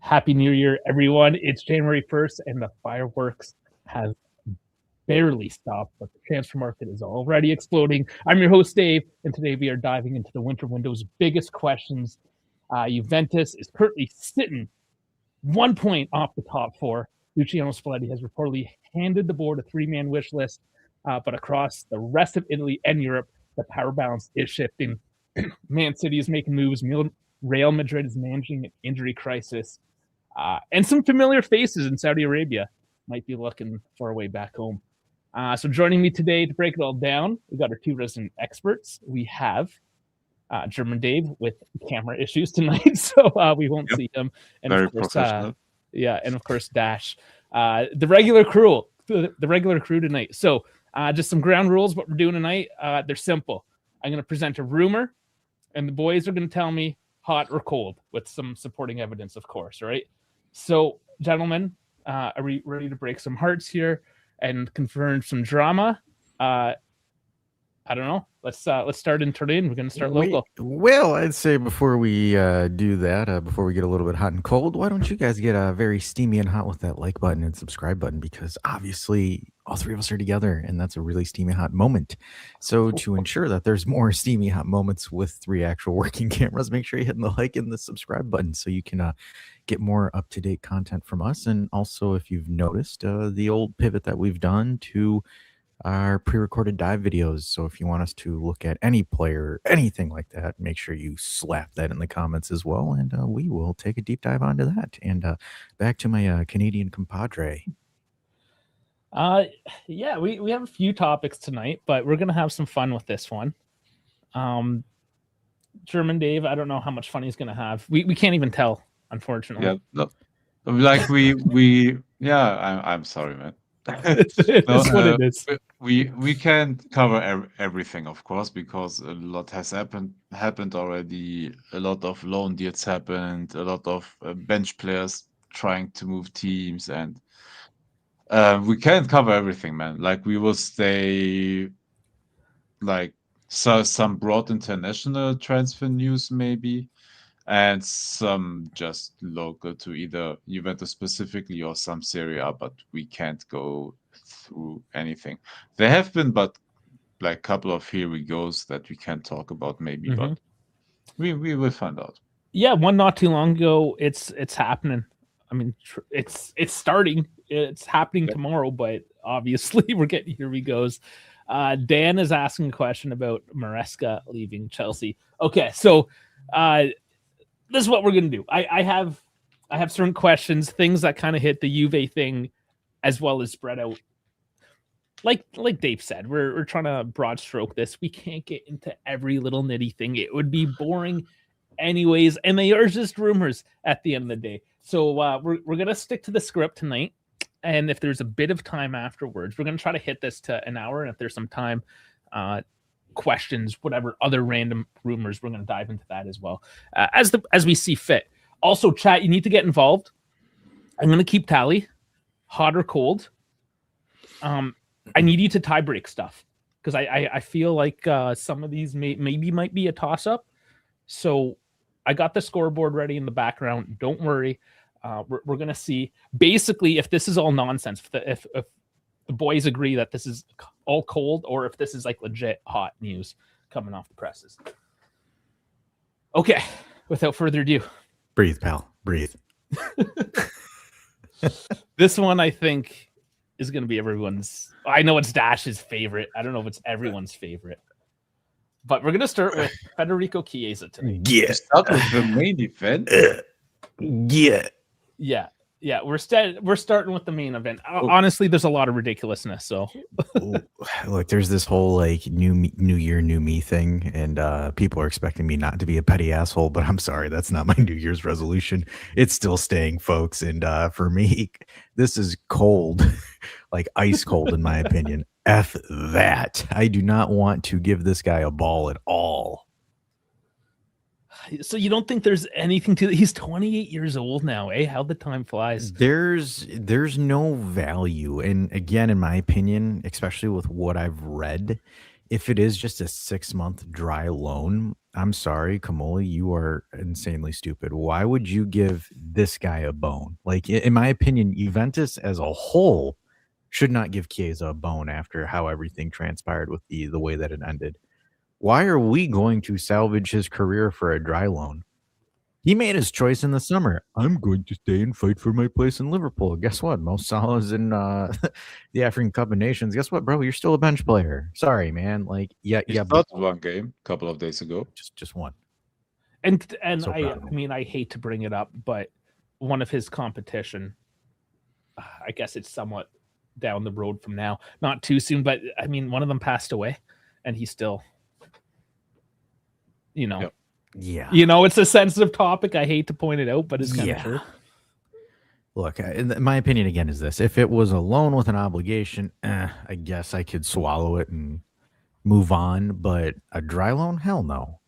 Happy New Year, everyone. It's January 1st, and the fireworks have barely stopped, but the transfer market is already exploding. I'm your host, Dave, and today we are diving into the winter window's biggest questions. Juventus is currently sitting 1 point off the top four. Luciano Spalletti has reportedly handed the board a three-man wish list, but across the rest of Italy and Europe, the power balance is shifting. Man City is making moves. Real Madrid is managing an injury crisis. And some familiar faces in Saudi Arabia might be looking for a way back home. So joining me today to break it all down, we got our two resident experts. We have German Dave with camera issues tonight, so we won't see him. And Very of course, professional. and of course Dash, the regular crew tonight. So just some ground rules. What we're doing tonight, they're simple. I'm going to present a rumor, and the boys are going to tell me hot or cold with some supporting evidence, of course. All right. So, gentlemen, are we ready to break some hearts here and confirm some drama? I don't know. Let's start in Turin. We're going to start local. Well, I'd say before we do that, before we get a little bit hot and cold, why don't you guys get very steamy and hot with that like button and subscribe button? Because obviously all three of us are together, and that's a really steamy hot moment. So to ensure that there's more steamy hot moments with three actual working cameras, make sure you're hitting the like and the subscribe button so you can get more up-to-date content from us. And also, if you've noticed, the old pivot that we've done to our pre-recorded dive videos. So if you want us to look at any player, anything like that, make sure you slap that in the comments as well, and we will take a deep dive onto that. And back to my Canadian compadre. Yeah, we have a few topics tonight, but we're gonna have some fun with this one. German Dave, I don't know how much fun he's gonna have. We can't even tell, unfortunately. Yeah, no, like I'm sorry, man. It's what it is. We can't cover everything, of course, because a lot has happened already. A lot of loan deals happened. A lot of bench players trying to move teams, and we can't cover everything, man. Like, we will stay like some broad international transfer news maybe, and some just local to either Juventus specifically or some Serie A, but we can't go through anything. There have been, but like a couple of here we goes that we can't talk about maybe, but we will find out. Yeah, one not too long ago. It's happening. I mean, it's starting. It's happening tomorrow, but obviously we're getting here we goes. Dan is asking a question about Maresca leaving Chelsea. Okay, so this is what we're gonna do. I have certain questions, things that kind of hit the Juve thing, as well as spread out. Like Dave said, we're trying to broad stroke this. We can't get into every little nitty thing. It would be boring, anyways, and they are just rumors at the end of the day. So we're gonna stick to the script tonight, and if there's a bit of time afterwards, we're gonna try to hit this to an hour. And if there's some time, questions, whatever other random rumors, we're going to dive into that as well, as we see fit. Also, chat, you need to get involved. I'm going to keep tally, hot or cold. I need you to tie break stuff, because I feel like some of these maybe might be a toss up. So I got the scoreboard ready in the background. Don't worry. We're going to see basically if this is all nonsense, if the boys agree that this is all cold, or if this is like legit hot news coming off the presses. Okay, without further ado. Breathe, pal. Breathe. This one, I think, is going to be everyone's. I know it's Dash's favorite. I don't know if it's everyone's favorite. But we're going to start with Federico Chiesa tonight. Yeah. Start with the main event. Yeah, we're starting with the main event. Honestly, there's a lot of ridiculousness. So, look, there's this whole like new year, new me thing, and people are expecting me not to be a petty asshole. But I'm sorry, that's not my New Year's resolution. It's still staying, folks. And for me, this is cold, like ice cold, in my opinion. F that. I do not want to give this guy a ball at all. So you don't think there's anything to it? He's 28 years old now, eh? How the time flies. There's no value. And again, in my opinion, especially with what I've read, if it is just a 6-month dry loan, I'm sorry, Kamoli, you are insanely stupid. Why would you give this guy a bone? Like, in my opinion, Juventus as a whole should not give Chiesa a bone after how everything transpired with the way that it ended. Why are we going to salvage his career for a dry loan? He made his choice in the summer. I'm going to stay and fight for my place in Liverpool. Guess what? Mo Salah's in the African Cup of Nations. Guess what, bro? You're still a bench player. Sorry, man. Like, He yeah, started one game a couple of days ago. just one. And So I proud of him. mean, I hate to bring it up, but one of his competition, I guess it's somewhat down the road from now, not too soon, but I mean, one of them passed away, and he's still, Yep. Yeah. it's a sensitive topic. I hate to point it out, but it's kind of true. Look, my opinion again is this: if it was a loan with an obligation, I guess I could swallow it and move on. But a dry loan, hell no.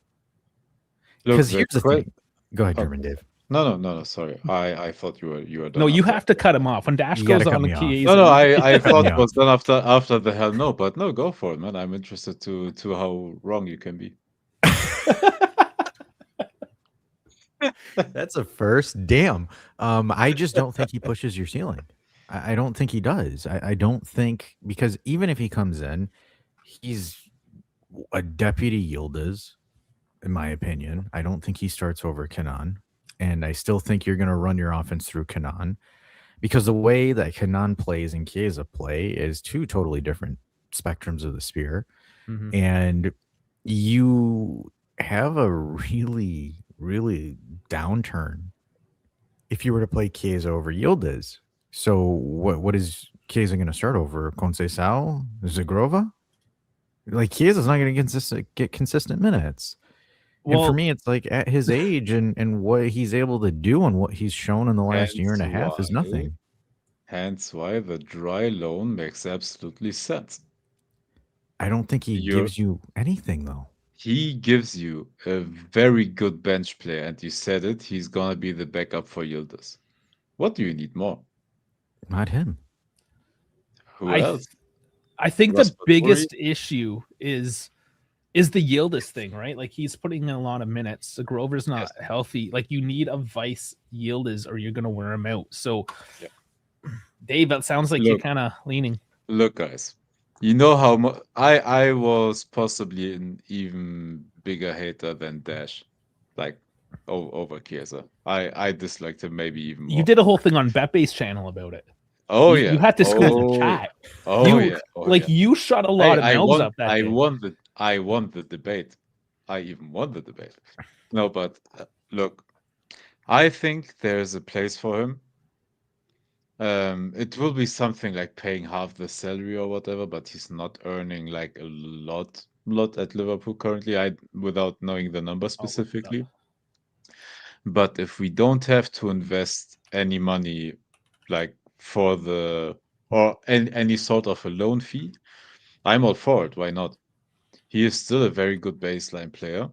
Because here's the thing. Go ahead, German Dave. No. Sorry, I thought you were done. No, you have to cut him off when Dash You goes gotta cut on the me off. keys. No, I Cut thought me it was done after the hell no, but no, go for it, man. I'm interested to how wrong you can be. That's a first. Damn. I just don't think he pushes your ceiling. I don't think he does. I don't think, because even if he comes in, he's a deputy Yildiz, in my opinion. I don't think he starts over Kenan. And I still think you're going to run your offense through Kenan, because the way that Kenan plays and Chiesa play is two totally different spectrums of the spear. Mhm. And you have a really, really downturn if you were to play Chiesa over Yildiz. So what is Chiesa going to start over? Conceição? Zagrova? Like, Chiesa's not going to get consistent minutes. And for me, it's like, at his age and what he's able to do and what he's shown in the last year and a half is nothing. Hence why the dry loan makes absolutely sense. I don't think he gives you anything, though. He gives you a very good bench player, and you said it, he's gonna be the backup for Yildiz. What do you need more? Not him. Who else? I think Russ the biggest issue is the Yildiz thing, right? Like, he's putting in a lot of minutes. So Grover's not healthy. Like, you need a vice Yildiz or you're gonna wear him out. So Dave, it sounds like you're kind of leaning. Look, guys, you know how much I was possibly an even bigger hater than Dash, like over Chiesa. I disliked him maybe even more. You did a whole thing on Bepe's channel about it. Oh, you had to school the chat. You shut a lot of mouths up that day. I won the debate. I even won the debate. No, but look, I think there's a place for him. It will be something like paying half the salary or whatever, but he's not earning like a lot at Liverpool currently. Without knowing the number specifically. But if we don't have to invest any money, like for any sort of a loan fee, I'm all for it. Why not? He is still a very good baseline player.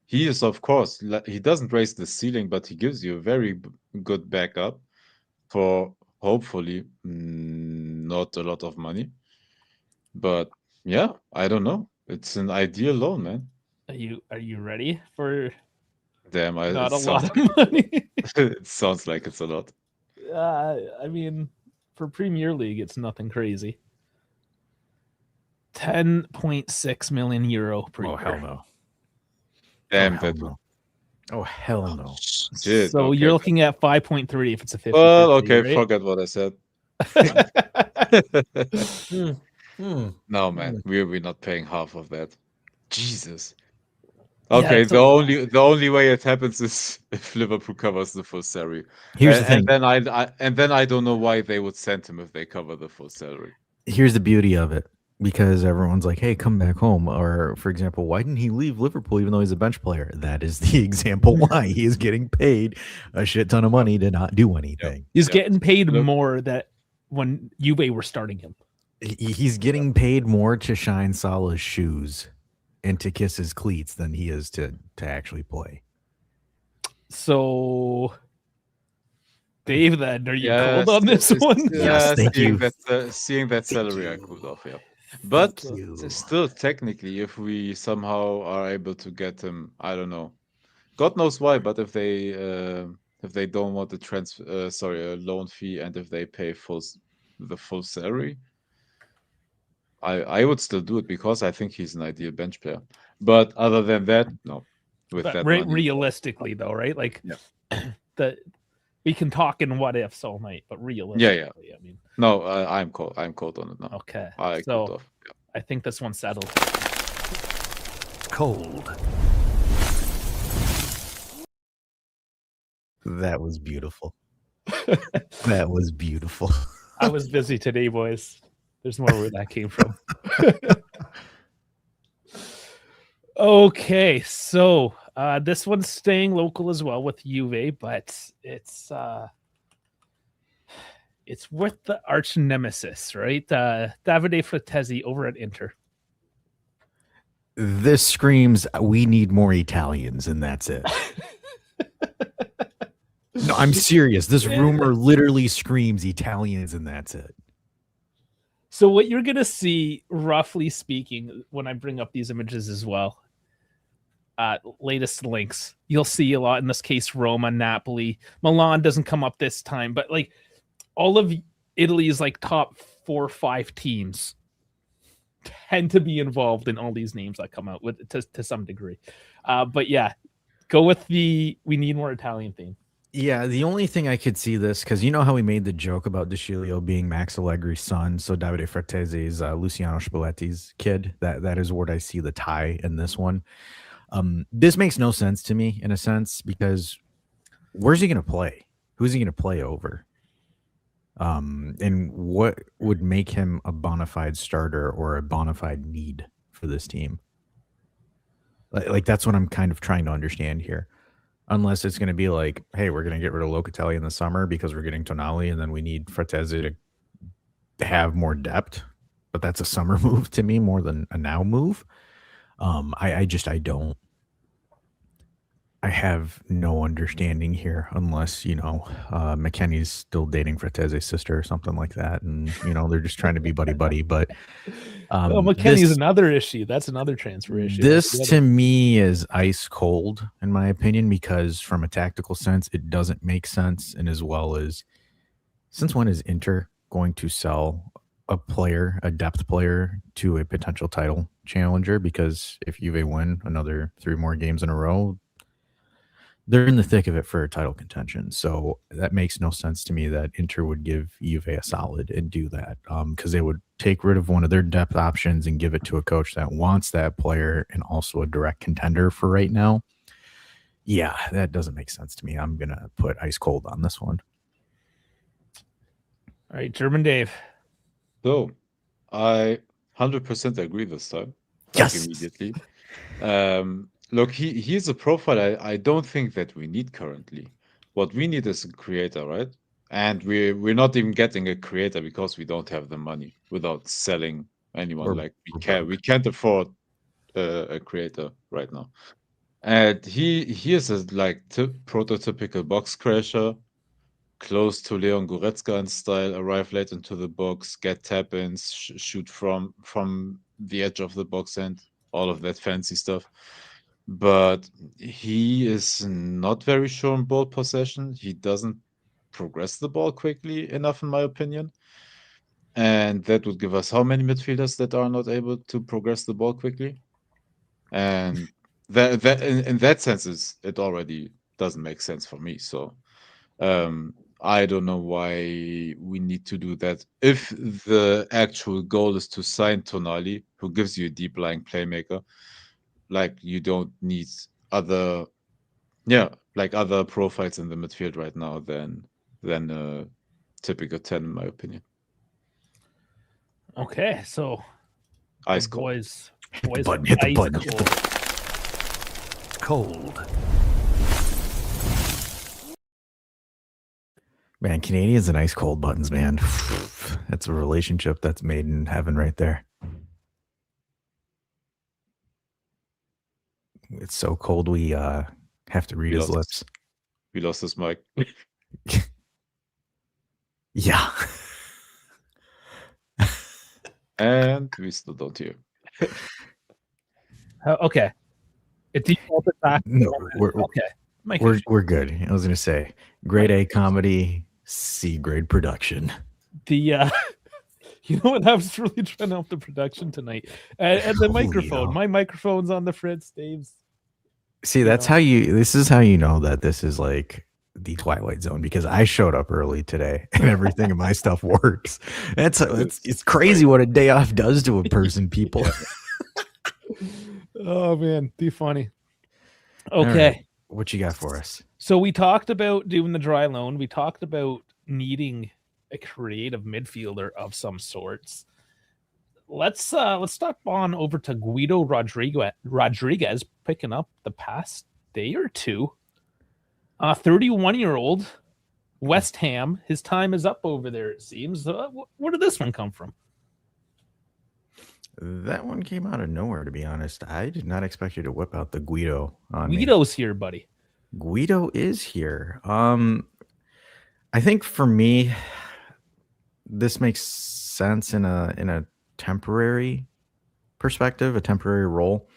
He is, of course, he doesn't raise the ceiling, but he gives you a very good backup for hopefully not a lot of money. But yeah, I don't know. It's an ideal loan, man. Are you ready for? Damn, not a lot of money. It sounds like it's a lot. I mean, for Premier League, it's nothing crazy. 10.6 million euro per year. Hell no. Damn, hell no. Shit, so okay. You're looking at 5.3 if it's a 50. Well, okay, right? forget what I said. No, man, we're not paying half of that. Jesus. Okay, Yeah, the only way it happens is if Liverpool covers the full salary. Here's the thing. And then I don't know why they would send him if they cover the full salary. Here's the beauty of it. Because everyone's like, hey, come back home. Or, for example, why didn't he leave Liverpool even though he's a bench player? That is the example why. He is getting paid a shit ton of money to not do anything. He's getting paid more that when Juve were starting him. He's getting paid more to shine Salah's shoes and to kiss his cleats than he is to actually play. So, Dave, then, are you cold on this one? Yes, thank you. Seeing that salary, I cooled off, yeah. But Thank you. still, technically, if we somehow are able to get him, I don't know. God knows why, but if they don't want a loan fee, and if they pay the full salary, I would still do it because I think he's an ideal bench player. But other than that, no. With But that money, realistically, though, right? Like, Yeah. we can talk in what ifs all night, but yeah. realistically, I mean, No, I'm cold. I'm cold on it now. okay. I cooled So off. Yeah. I think this one's settled. Cold. That was beautiful. That was beautiful. I was busy today, boys. There's more where that came from. Okay, so this one's staying local as well with Juve, but it's with the arch nemesis, right? Davide Frattesi over at Inter. This screams, we need more Italians, and that's it. No, I'm serious. This rumor literally screams Italians, and that's it. So what you're going to see, roughly speaking, when I bring up these images as well, latest links, you'll see a lot, in this case, Roma, Napoli. Milan doesn't come up this time, but like all of Italy's like top 4 or 5 teams tend to be involved in all these names that come out with to some degree. But yeah, go with we need more Italian theme. Yeah, the only thing I could see this, because you know how we made the joke about De Sciglio being Max Allegri's son, so Davide Frattesi is Luciano Spalletti's kid. That is what I see the tie in this one. This makes no sense to me in a sense, because where's he going to play? Who's he going to play over? And what would make him a bona fide starter or a bona fide need for this team? Like that's what I'm kind of trying to understand here. Unless it's going to be like, hey, we're going to get rid of Locatelli in the summer because we're getting Tonali, and then we need Frattesi to have more depth. But that's a summer move to me more than a now move. I don't. I have no understanding here, unless McKennie's still dating Frattesi's sister or something like that, and they're just trying to be buddy. But McKennie's another issue. That's another transfer issue. This to me is ice cold, in my opinion, because from a tactical sense, it doesn't make sense, and as well as, since when is Inter going to sell a depth player, to a potential title challenger? Because if Juve win another 3 more games in a row, they're in the thick of it for title contention. So that makes no sense to me that Inter would give Juve a solid and do that, because they would take rid of one of their depth options and give it to a coach that wants that player and also a direct contender for right now. Yeah, that doesn't make sense to me. I'm going to put ice cold on this one. All right, German Dave. So I 100% agree this time. Yes. Immediately. Look, he's a profile I don't think that we need currently. What we need is a creator, right? And we're not even getting a creator because we don't have the money without selling anyone. We can't afford a creator right now. And he is a prototypical box crasher, close to Leon Goretzka in style, arrive late into the box, get tap-ins, shoot from the edge of the box, and all of that fancy stuff. But he is not very sure on ball possession. He doesn't progress the ball quickly enough, in my opinion. And that would give us how many midfielders that are not able to progress the ball quickly? And that in that sense, it already doesn't make sense for me. So I don't know why we need to do that. If the actual goal is to sign Tonali, who gives you a deep lying playmaker, like you don't need other profiles in the midfield right now than a typical 10, in my opinion. Okay, so ice cold. Boys, hit the button. Cold. Man, Canadians and ice cold buttons, man. That's a relationship that's made in heaven right there. It's so cold we have to read his lips. We lost his mic. Yeah. And we still don't hear. Okay. It defaulted back. No, Okay. we're good. I was gonna say grade A comedy, C grade production. The you know what? I was really trying to help the production tonight, and the Holy microphone. hell. My microphone's on the fritz, Dave's. See, that's how this is how you know that this is like the Twilight Zone, because I showed up early today and everything of my stuff works. It's crazy what a day off does to a person, people. Oh man, be funny. All Okay. right, what you got for us? So we talked about doing the dry loan. We talked about needing a creative midfielder of some sorts. Let's stop on over to Guido Rodriguez picking up the past day or two. 31-year-old West Ham. His time is up over there, it seems. Where did this one come from? That one came out of nowhere, to be honest. I did not expect you to whip out the Guido on me. Guido's here, buddy. Guido is here. I think for me, this makes sense in a temporary perspective, a temporary role,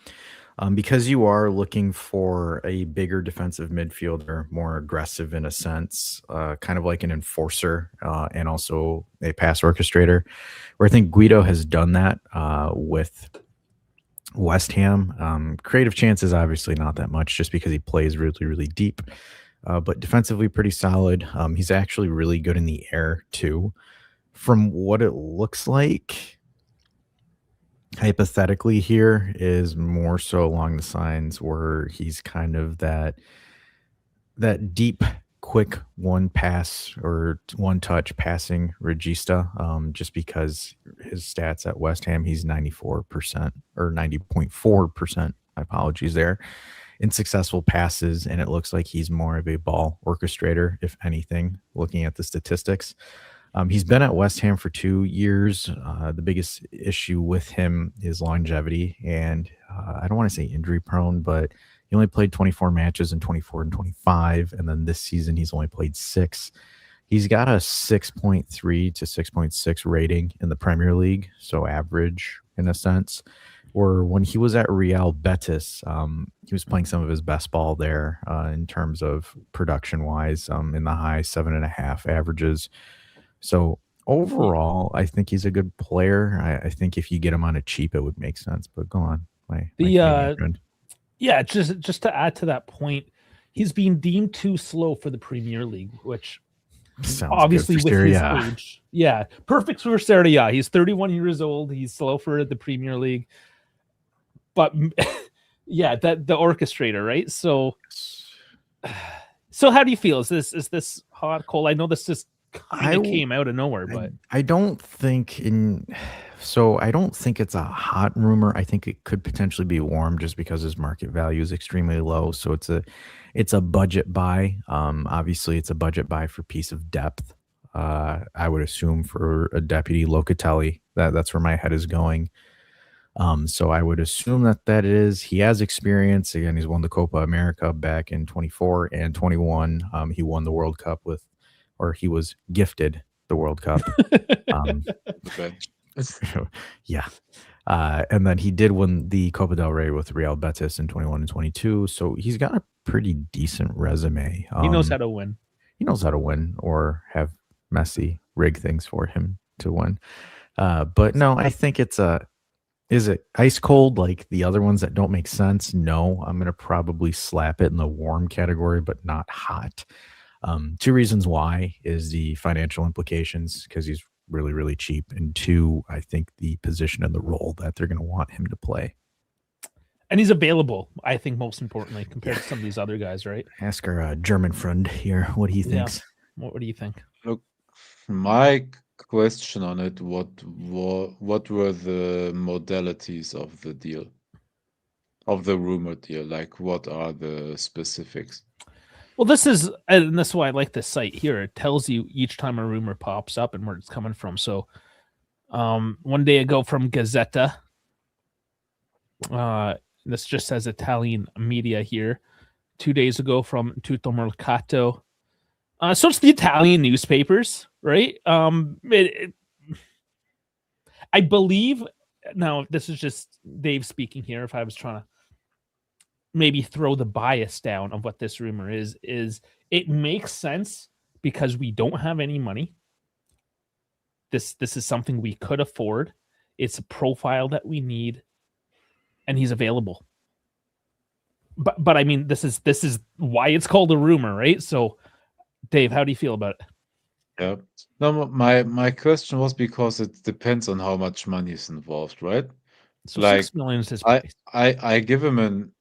because you are looking for a bigger defensive midfielder, more aggressive in a sense, kind of like an enforcer, and also a pass orchestrator, where I think Guido has done that with West Ham. Creative chances, obviously not that much, just because he plays really, really deep, but defensively pretty solid. He's actually really good in the air too. From what it looks like, hypothetically here, is more so along the lines where he's kind of that deep, quick one pass or one touch passing regista, just because his stats at West Ham, he's 94% or 90.4%, my apologies there, in successful passes, and it looks like he's more of a ball orchestrator, if anything, looking at the statistics. He's been at West Ham for 2 years. The biggest issue with him is longevity, and I don't want to say injury prone, but he only played 24 matches in 24 and 25, and then this season he's only played 6. He's got a 6.3 to 6.6 rating in the Premier League, so average in a sense. Or when he was at Real Betis, he was playing some of his best ball there in terms of production-wise, in the high 7.5 averages. So overall, I think he's a good player. I think if you get him on a cheap, it would make sense. But go on, my friend. Yeah, just to add to that point, he's being deemed too slow for the Premier League, which sounds obviously good with for his Serie. age, yeah, perfect for Serie. He's 31 years old. He's slow for the Premier League, but yeah, that the orchestrator, right? So how do you feel? Is this hot, cold? I know this just kind of came out of nowhere, but I don't think I don't think it's a hot rumor. I think it could potentially be warm just because his market value is extremely low. So it's a budget buy. Obviously it's a budget buy for piece of depth. I would assume for a deputy Locatelli. That's where my head is going. So I would assume that is. He has experience. Again, he's won the Copa America back in 24 and 21. He won the World Cup he was gifted the World Cup. Yeah. And then he did win the Copa del Rey with Real Betis in 21 and 22. So he's got a pretty decent resume. He knows how to win. He knows how to win, or have Messi rig things for him to win. But no, I think is it ice cold like the other ones that don't make sense? No, I'm going to probably slap it in the warm category, but not hot. 2 reasons why is the financial implications, because he's really, really cheap. And 2, I think the position and the role that they're going to want him to play. And he's available, I think, most importantly, compared to some of these other guys, right? Ask our German friend here what he thinks. Yeah. What do you think? Look, my question on it, what were the modalities of the deal? Of the rumor deal? Like, what are the specifics? Well, this is why I like this site here. It tells you each time a rumor pops up and where it's coming from. So, 1 day ago from Gazzetta, this just says Italian media here. 2 days ago from Tutto Mercato. So it's the Italian newspapers, right? I I believe now this is just Dave speaking here. If I was trying to maybe throw the bias down of what this rumor is it makes sense because we don't have any money. This is something we could afford. It's a profile that we need, and he's available. But I mean, this is why it's called a rumor, right? So, Dave, how do you feel about it? Yeah. No, my question was because it depends on how much money is involved, right? So Like, 6 million is his I price. I give him an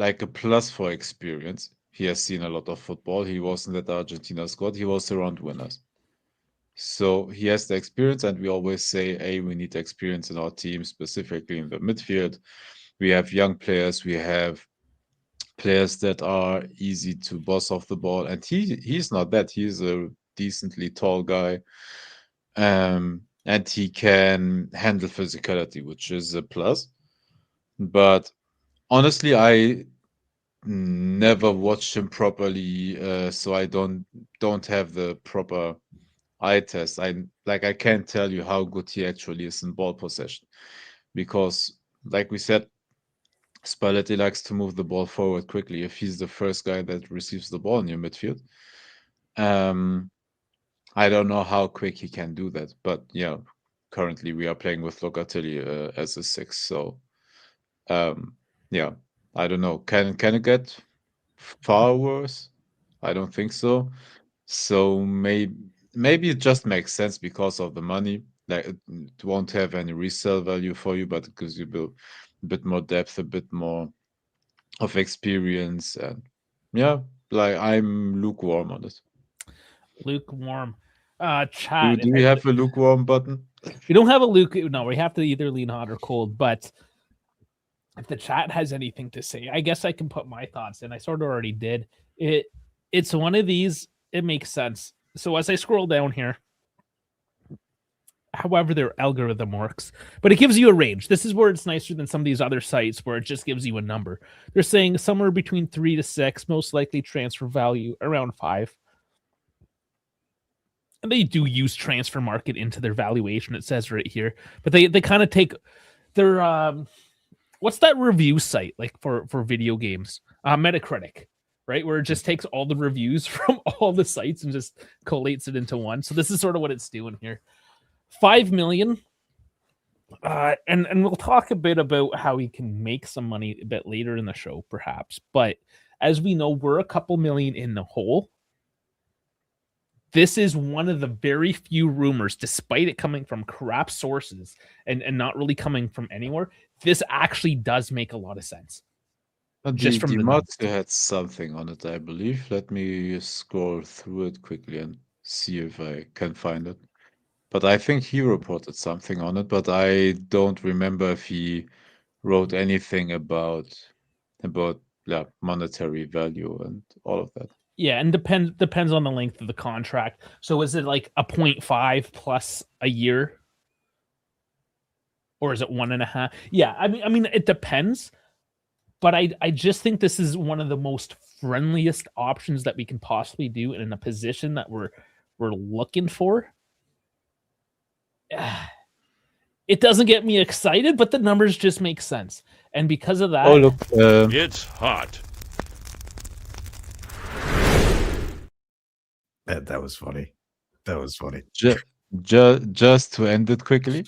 like a plus for experience. He has seen a lot of football. He wasn't at the Argentina squad. He was around winners. So he has the experience, and we always say, hey, we need experience in our team, specifically in the midfield. We have young players, we have players that are easy to boss off the ball, and he's not that. He's a decently tall guy. And he can handle physicality, which is a plus. But honestly, I never watched him properly, so I don't have the proper eye test. I can't tell you how good he actually is in ball possession, because like we said, Spalletti likes to move the ball forward quickly. If he's the first guy that receives the ball in your midfield, I don't know how quick he can do that. But yeah, currently we are playing with Locatelli as a 6, so yeah, I don't know. Can it get far worse? I don't think so. So maybe it just makes sense because of the money. Like it won't have any resale value for you, but it gives you a bit more depth, a bit more of experience, and yeah, like I'm lukewarm on it. Lukewarm. Do, Chat. do we have a lukewarm button? We don't have a Luke. No, we have to either lean hot or cold. But if the chat has anything to say, I guess I can put my thoughts in. I sort of already did. It's one of these. It makes sense. So as I scroll down here, however their algorithm works, but it gives you a range. This is where it's nicer than some of these other sites where it just gives you a number. They're saying somewhere between 3 to 6, most likely transfer value around 5. And they do use transfer market into their valuation. It says right here, but they kind of take their what's that review site like for video games? Metacritic, right? Where it just takes all the reviews from all the sites and just collates it into one. So this is sort of what it's doing here. 5 million. And we'll talk a bit about how he can make some money a bit later in the show, perhaps. But as we know, we're a couple million in the hole. This is one of the very few rumors, despite it coming from crap sources and not really coming from anywhere. This actually does make a lot of sense. Just from the Matsui had something on it, I believe. Let me scroll through it quickly and see if I can find it. But I think he reported something on it, but I don't remember if he wrote anything about monetary value and all of that. Yeah, and depends on the length of the contract. So is it like a 0.5 plus a year? Or is it 1.5? Yeah, I mean it depends. But I just think this is one of the most friendliest options that we can possibly do in a position that we're looking for. It doesn't get me excited, but the numbers just make sense. And because of that... Oh, look. It's hot. That was funny. That was funny. Just to end it quickly,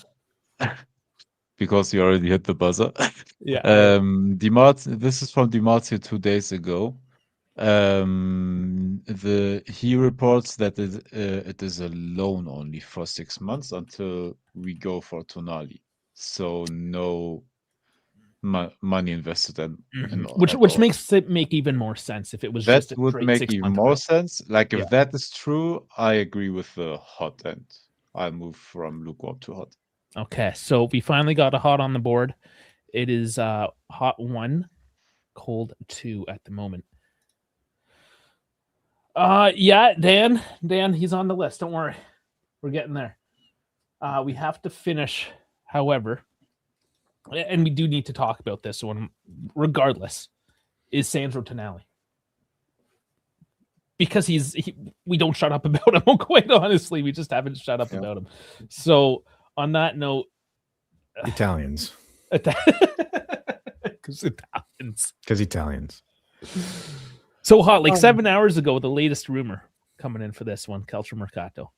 because you already hit the buzzer. Yeah. This is from Dimarzio 2 days ago. He reports that it is a loan only for 6 months until we go for Tonali. So no money invested in which makes it make even more sense if it was that just a would make even more sense. Like if that is true, I agree with the hot end. I'll move from lukewarm to hot. Okay, so we finally got a hot on the board. It is hot 1, cold 2 at the moment. Yeah, Dan, he's on the list. Don't worry, we're getting there. We have to finish, however, and we do need to talk about this one regardless, is Sandro Tonali. Because we don't shut up about him, quite honestly. We just haven't shut up about him. So On that note, Italians. Because Italians. Because Italians. So hot, like 7 hours ago, the latest rumor coming in for this one, Calcio Mercato.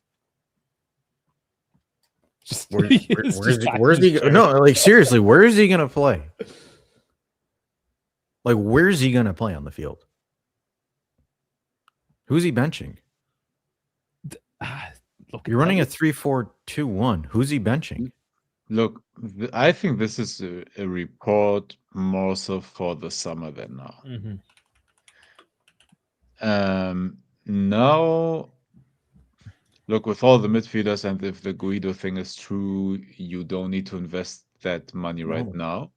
Where's he? No, like seriously, where is he gonna play? Like, where's he gonna play on the field? Who's he benching? You're running a 3-4-2-1. Who's he benching? Look, I think this is a report more so for the summer than now. Now, look, with all the midfielders, and if the Guido thing is true, you don't need to invest that money right now.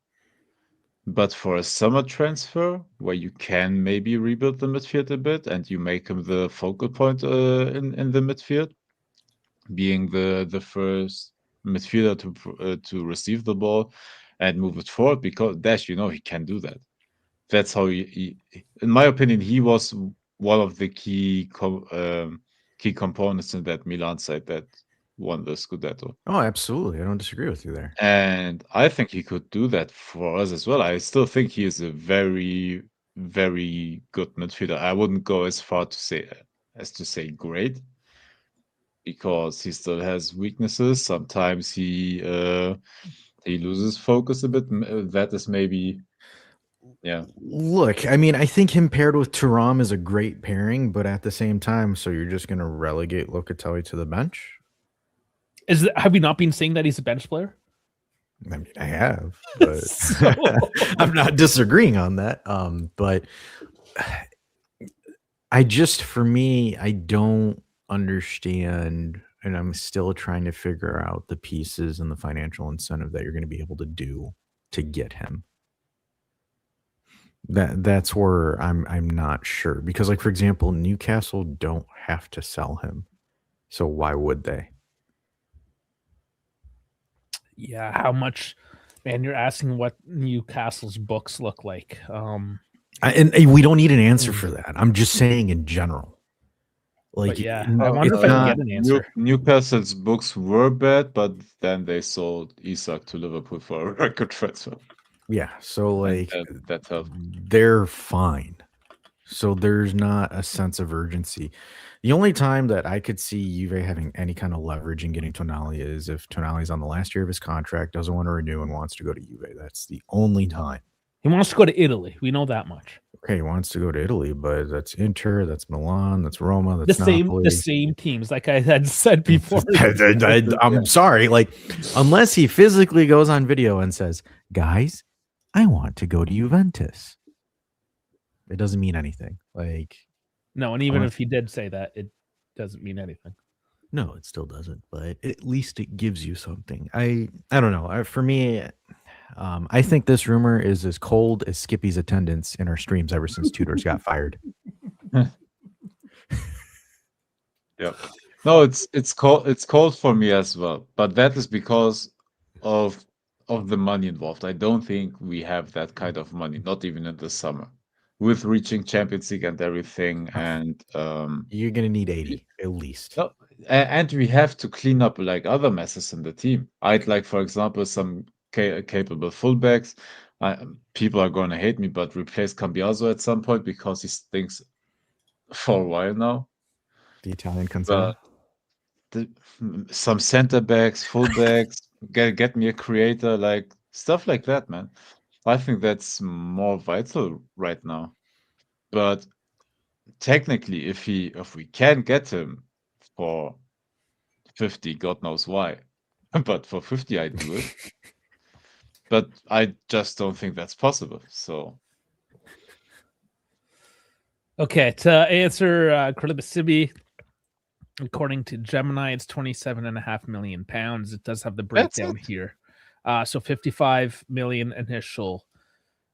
But for a summer transfer, where you can maybe rebuild the midfield a bit, and you make him the focal point in the midfield, being the first midfielder to receive the ball and move it forward, because Dash, he can do that. That's how he in my opinion, he was one of the key components in that Milan side that won the Scudetto. Oh, absolutely. I don't disagree with you there. And I think he could do that for us as well. I still think he is a very, very good midfielder. I wouldn't go as far to say great, because he still has weaknesses. Sometimes he loses focus a bit. That is maybe, yeah. Look, I mean, I think him paired with Thuram is a great pairing, but at the same time, so you're just going to relegate Locatelli to the bench? Have we not been saying that he's a bench player? I mean, I have, but I'm not disagreeing on that. But for me, I don't understand, and I'm still trying to figure out the pieces and the financial incentive that you're going to be able to do to get him. That's where I'm not sure, because, like, for example, Newcastle don't have to sell him, so why would they? Yeah, how much? Man, you're asking what Newcastle's books look like. And we don't need an answer for that. I'm just saying in general. Like, yeah, I wonder if I can get an answer. Newcastle's books were bad, but then they sold Isak to Liverpool for a record transfer. Yeah, so like that helped. They're fine. So there's not a sense of urgency. The only time that I could see Juve having any kind of leverage in getting Tonali is if Tonali's on the last year of his contract, doesn't want to renew, and wants to go to Juve. That's the only time. He wants to go to Italy. We know that much. Okay, he wants to go to Italy, but that's Inter, that's Milan, that's Roma, that's Napoli. The same teams, like I had said before. I'm sorry. Like, unless he physically goes on video and says, guys, I want to go to Juventus. It doesn't mean anything. Like, no, and even if he did say that, it doesn't mean anything. No, it still doesn't, but at least it gives you something. I don't know. For me, I think this rumor is as cold as Skippy's attendance in our streams ever since Tudors got fired. Yeah. No, it's cold for me as well, but that is because of the money involved. I don't think we have that kind of money, not even in the summer, with reaching Champions League and everything. And you're gonna need 80 at least. No, and we have to clean up like other messes in the team. I'd like, for example, some capable fullbacks. People are going to hate me, but replace Cambiaso at some point, because he stinks for a while now. The Italian concern. Some center backs, fullbacks, get me a creator, like stuff like that, man. I think that's more vital right now. But technically, if we can get him for 50, God knows why, but for 50 I do it. But I just don't think that's possible. So, okay, to answer Kribasibi, according to Gemini, it's 27.5 million pounds. It does have the breakdown here. So 55 million initial,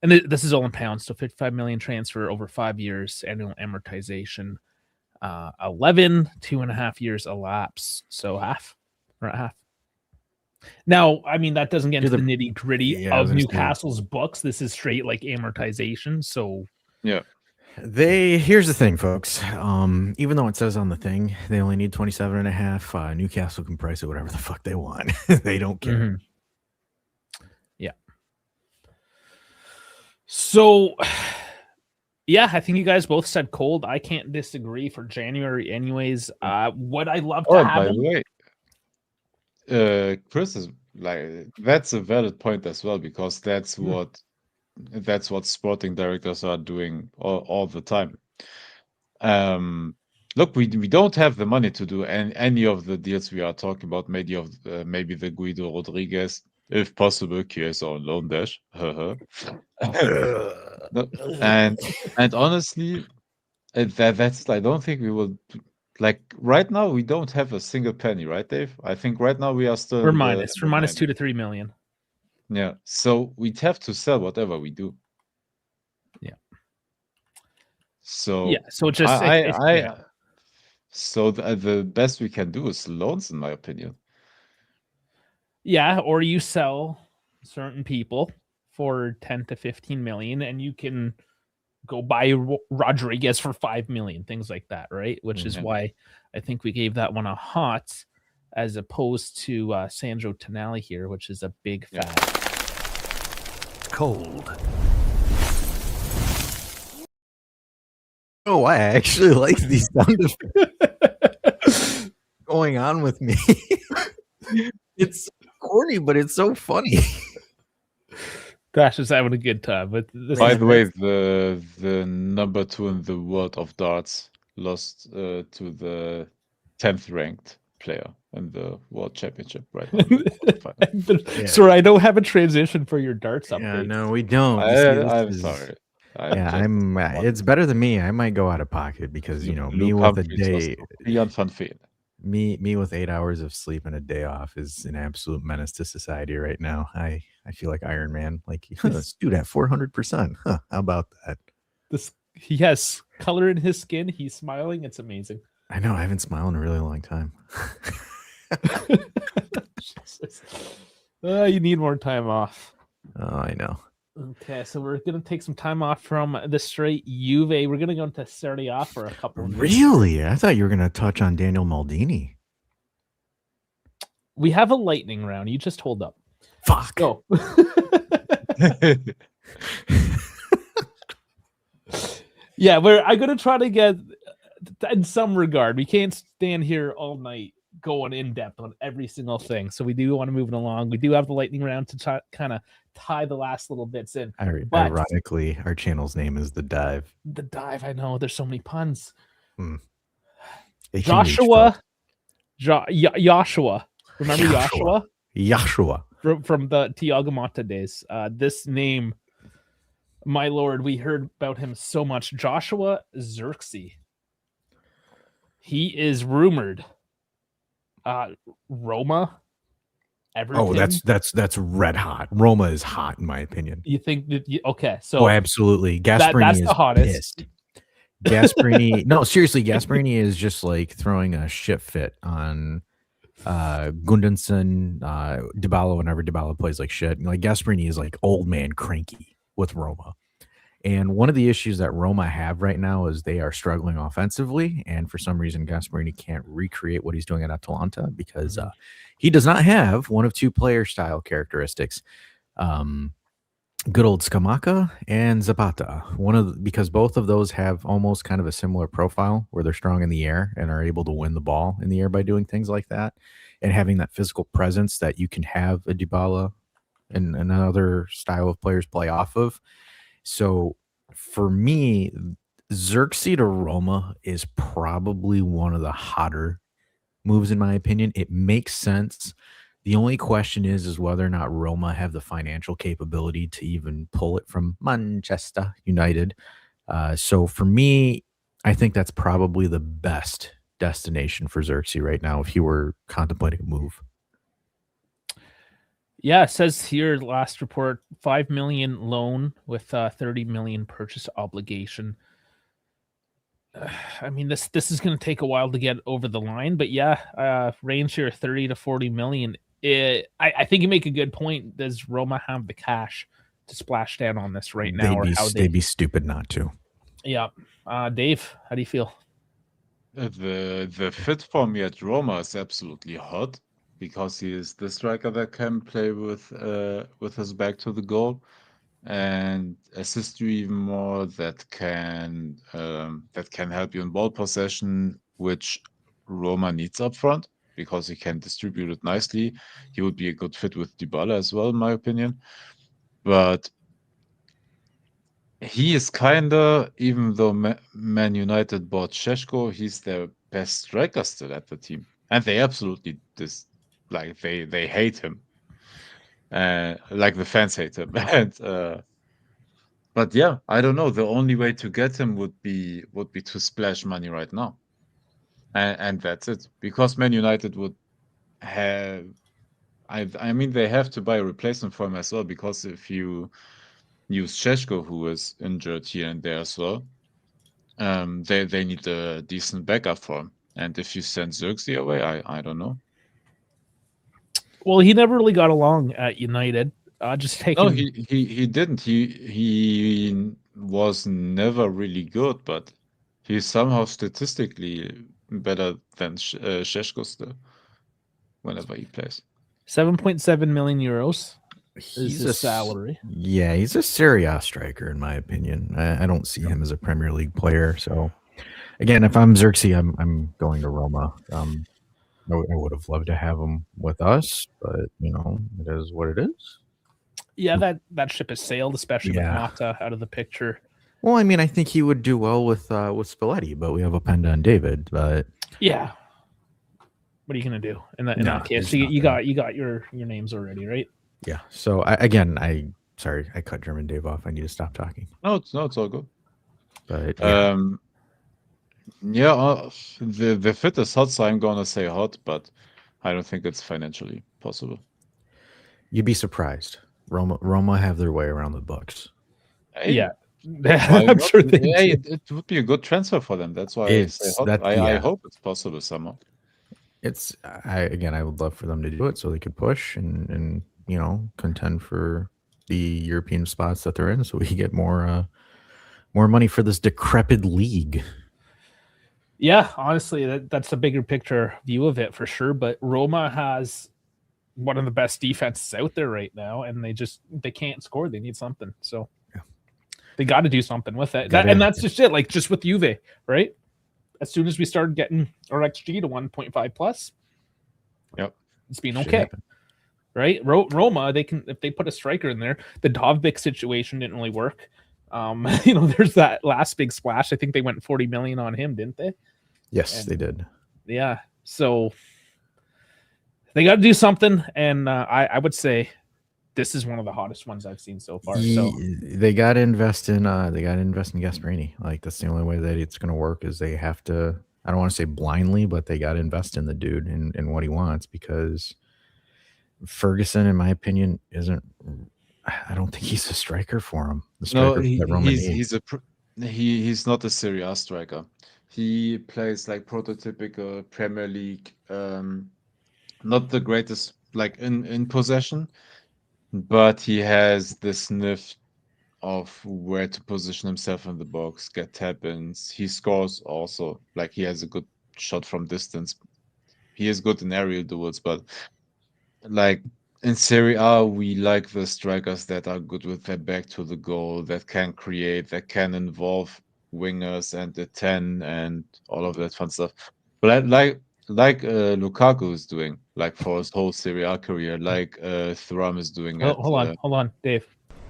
and this is all in pounds. So 55 million transfer over 5 years, annual amortization, 11, 2.5 years elapse. So half. Now, I mean, that doesn't get into the nitty gritty of Newcastle's books. This is straight like amortization. So yeah. Here's the thing, folks. Even though it says on the thing they only need 27.5, Newcastle can price it whatever the fuck they want. They don't care. Mhm. Yeah. So, yeah, I think you guys both said cold. I can't disagree for January, anyways. Would I love to Oh, have by him? the way, Chris is like that's a valid point as well because that's what sporting directors are doing all the time. Look, we don't have the money to do any of the deals we are talking about. Maybe the Guido Rodriguez, if possible, Chiesa on loan dash. No, and honestly, that's I don't think we will. Like right now, we don't have a single penny, right, Dave? I think right now we are still For in minus, the for minus minus. 2 to 3 million. Yeah, so we'd have to sell whatever we do. Yeah. So Yeah, so just so the best we can do is loans, in my opinion. Yeah, or you sell certain people for 10 to 15 million, and you can go buy Rodriguez for 5 million, things like that, right? Which is why I think we gave that one a hot, as opposed to Sandro Tonali here, which is a big fat cold. Oh, I actually like these sound effects going on with me. It's corny, but it's so funny. Dash is having a good time. But by the way, the number 2 in the world of darts lost to the 10th ranked player in the World Championship right now. Sorry, I don't have a transition for your darts update. Yeah, no, we don't. I'm sorry. It's better than me. I might go out of pocket because me with a day. Me with 8 hours of sleep and a day off is an absolute menace to society right now. I feel like Iron Man. Like, this dude at 400%. Huh? How about that? He has color in his skin. He's smiling. It's amazing. I know. I haven't smiled in a really long time. You need more time off. Oh, I know. Okay, so we're gonna take some time off from the straight Juve. We're gonna go into Serie A for a couple of minutes. Really? I thought you were gonna touch on Daniel Maldini. We have a lightning round. You just hold up. Fuck. Go. Yeah, I'm gonna try to get in some regard. We can't stand here all night going in depth on every single thing. So we do want to move it along. We do have the lightning round to kind of tie the last little bits in. Ironically, our channel's name is The Dive. The Dive. I know. There's so many puns. Joshua. Joshua. Remember Joshua? Joshua. From the Thiago Motta days. This name, my lord, we heard about him so much. Joshua Zirkzee. He is rumored. Roma. Everything. Oh, that's red hot. Roma is hot in my opinion. You think that? Okay, so absolutely. Gasperini that's is the hottest. Pissed. Gasperini, no, seriously, Gasperini is just like throwing a shit fit on Gundogan, Dybala whenever Dybala plays like shit. Like Gasperini is like old man cranky with Roma. And one of the issues that Roma have right now is they are struggling offensively, and for some reason Gasperini can't recreate what he's doing at Atalanta because he does not have one of two player style characteristics. Good old Scamacca and Zapata. Because both of those have almost kind of a similar profile where they're strong in the air and are able to win the ball in the air by doing things like that, and having that physical presence that you can have a Dybala and another style of players play off of. So for me, Zirkzee to Roma is probably one of the hotter moves in my opinion. It makes sense. The only question is whether or not Roma have the financial capability to even pull it from Manchester United. So for me, I think that's probably the best destination for Zirkzee right now if he were contemplating a move. Yeah, it says here, last report, 5 million loan with 30 million purchase obligation. I mean, this is going to take a while to get over the line, but yeah, range here 30 to 40 million. I think you make a good point. Does Roma have the cash to splash down on this right now? They'd be stupid not to. Yeah. Dave, how do you feel? The fit for me at Roma is absolutely hot because he is the striker that can play with his back to the goal and assist you even more. That can help you in ball possession, which Roma needs up front because he can distribute it nicely. He would be a good fit with Dybala as well, in my opinion. But he is kinda, even though Man United bought Šeško, he's their best striker still at the team, and they absolutely they hate him, like the fans hate him. And but yeah, I don't know. The only way to get him would be to splash money right now, and that's it. Because Man United would have, I mean, they have to buy a replacement for him as well. Because if you use Šeško, who is injured here and there as well, they need a decent backup for him. And if you send Zirkzee away, I don't know. Well, he never really got along at United. Just taking. No, he didn't. He was never really good, but he's somehow statistically better than Šeško still. Whenever he plays, 7.7 million euros. He's his salary. Yeah, he's a Serie A striker in my opinion. I don't see him as a Premier League player. So again, if I'm Zirkzee, I'm going to Roma. I would have loved to have him with us, but it is what it is. Yeah, that ship has sailed, especially with Mata out of the picture. Well, I mean, I think he would do well with Spalletti, but we have Openda and David. But yeah, what are you gonna do in that case? So you got your names already, right? Yeah. So sorry, I cut German Dave off. I need to stop talking. No, it's all good. But the fit is hot, so I'm gonna say hot, but I don't think it's financially possible. You'd be surprised. Roma have their way around the Bucks. Hey, yeah. I'm sure they do. It would be a good transfer for them. That's why I say hot. I hope it's possible somehow. I would love for them to do it so they could push and contend for the European spots that they're in, so we get more money for this decrepit league. Yeah, honestly, that's a bigger picture view of it for sure. But Roma has one of the best defenses out there right now, and they can't score. They need something, so they got to do something with it. And that's just it. Like just with Juve, right? As soon as we started getting our XG to 1.5 plus, it's been okay. Right? Roma, if they put a striker in there, the Dovbyk situation didn't really work. There's that last big splash. I think they went 40 million on him, didn't they? Yes, they did. Yeah. So they got to do something, and I would say this is one of the hottest ones I've seen so far. So they got to invest in Gasperini. Like that's the only way that it's going to work is they have to. I don't want to say blindly, but they got to invest in the dude and what he wants, because Ferguson, in my opinion, isn't. I don't think he's a striker for him. He's not a Serie A striker. He plays like prototypical Premier League, not the greatest like in possession, but he has the sniff of where to position himself in the box, get tap-ins. He scores also. Like he has a good shot from distance. He is good in aerial duels, but like in Serie A, we like the strikers that are good with their back to the goal, that can create, that can involve wingers and the 10 and all of that fun stuff. But like Lukaku is doing, like for his whole Serie A career, like Thuram is doing. Hold on, Dave.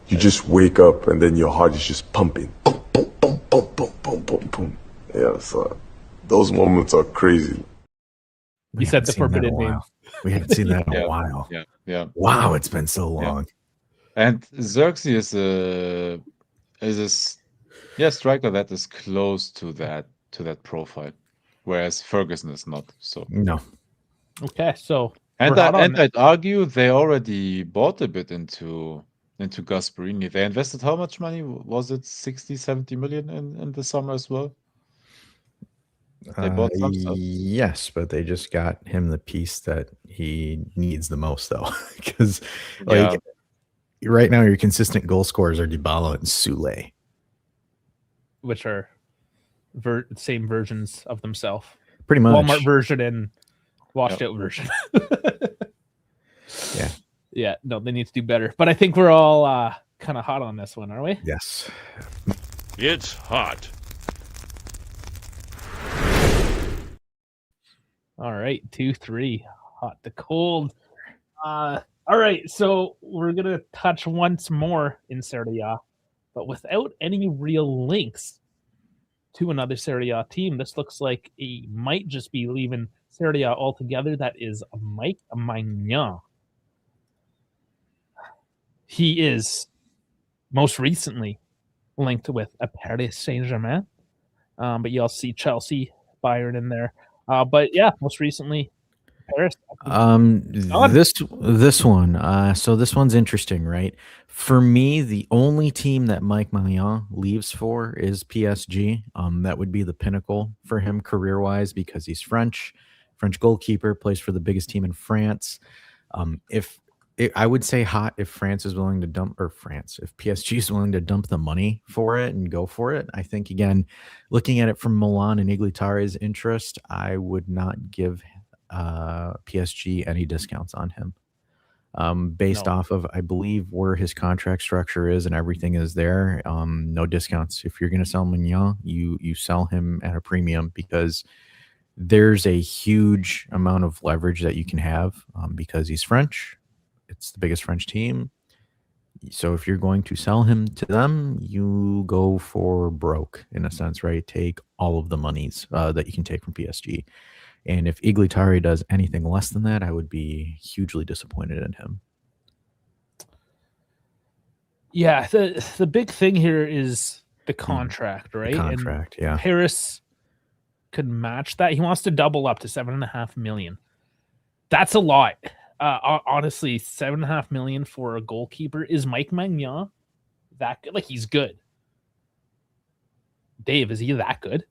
You just wake up and then your heart is just pumping. Boom, boom, boom, boom, boom, boom, boom, boom. Yeah, so those moments are crazy. You said the forbidden name. We haven't seen that in a while. Yeah. Wow, it's been so long. Yeah. And Zirkzee is a striker that is close to that profile, whereas Ferguson is not. So no. Okay, so I'd argue they already bought a bit into Gasperini. They invested how much money? Was it 60-70 million in the summer as well? They bought some stuff. Yes, but they just got him the piece that he needs the most, though, because right now your consistent goal scorers are Dybala and Sule. which are same versions of themselves. Pretty much. Walmart version and washed out version. Yeah. Yeah, no, they need to do better. But I think we're all kind of hot on this one, are we? Yes. It's hot. All right, 2-3, hot to cold. All right, so we're gonna touch once more in Serie A, but without any real links to another Serie A team. This looks like he might just be leaving Serie A altogether. That is Maignan. He is most recently linked with a Paris Saint-Germain, but you also see Chelsea, Bayern in there. But yeah, most recently Paris. This one. So this one's interesting, right? For me, the only team that Mike Maignan leaves for is PSG. That would be the pinnacle for him career-wise because he's French goalkeeper, plays for the biggest team in France. I would say hot if France is willing to if PSG is willing to dump the money for it and go for it. I think, again, looking at it from Milan and Iglitari's interest, I would not give PSG any discounts on him based off of, I believe, where his contract structure is and everything is there. No discounts. If you're going to sell Maignan, you sell him at a premium because there's a huge amount of leverage that you can have because he's French. It's the biggest French team. So if you're going to sell him to them, you go for broke in a sense, right? Take all of the monies that you can take from PSG. And if Iglitari does anything less than that, I would be hugely disappointed in him. Yeah, the big thing here is the contract, right? The contract, yeah. Paris could match that. He wants to double up to $7.5 million. That's a lot. Honestly, $7.5 million for a goalkeeper. Is Mike Maignan that good? Like, he's good. Dave, is he that good?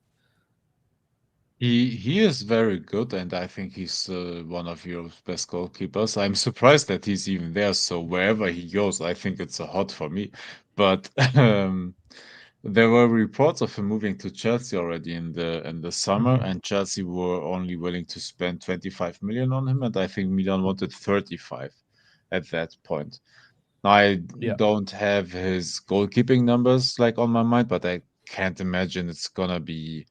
He is very good, and I think he's one of Europe's best goalkeepers. I'm surprised that he's even there. So wherever he goes, I think it's a hot for me. But there were reports of him moving to Chelsea already in the summer, and Chelsea were only willing to spend 25 million on him, and I think Milan wanted 35 at that point. Now, I don't have his goalkeeping numbers like on my mind, but I can't imagine it's gonna be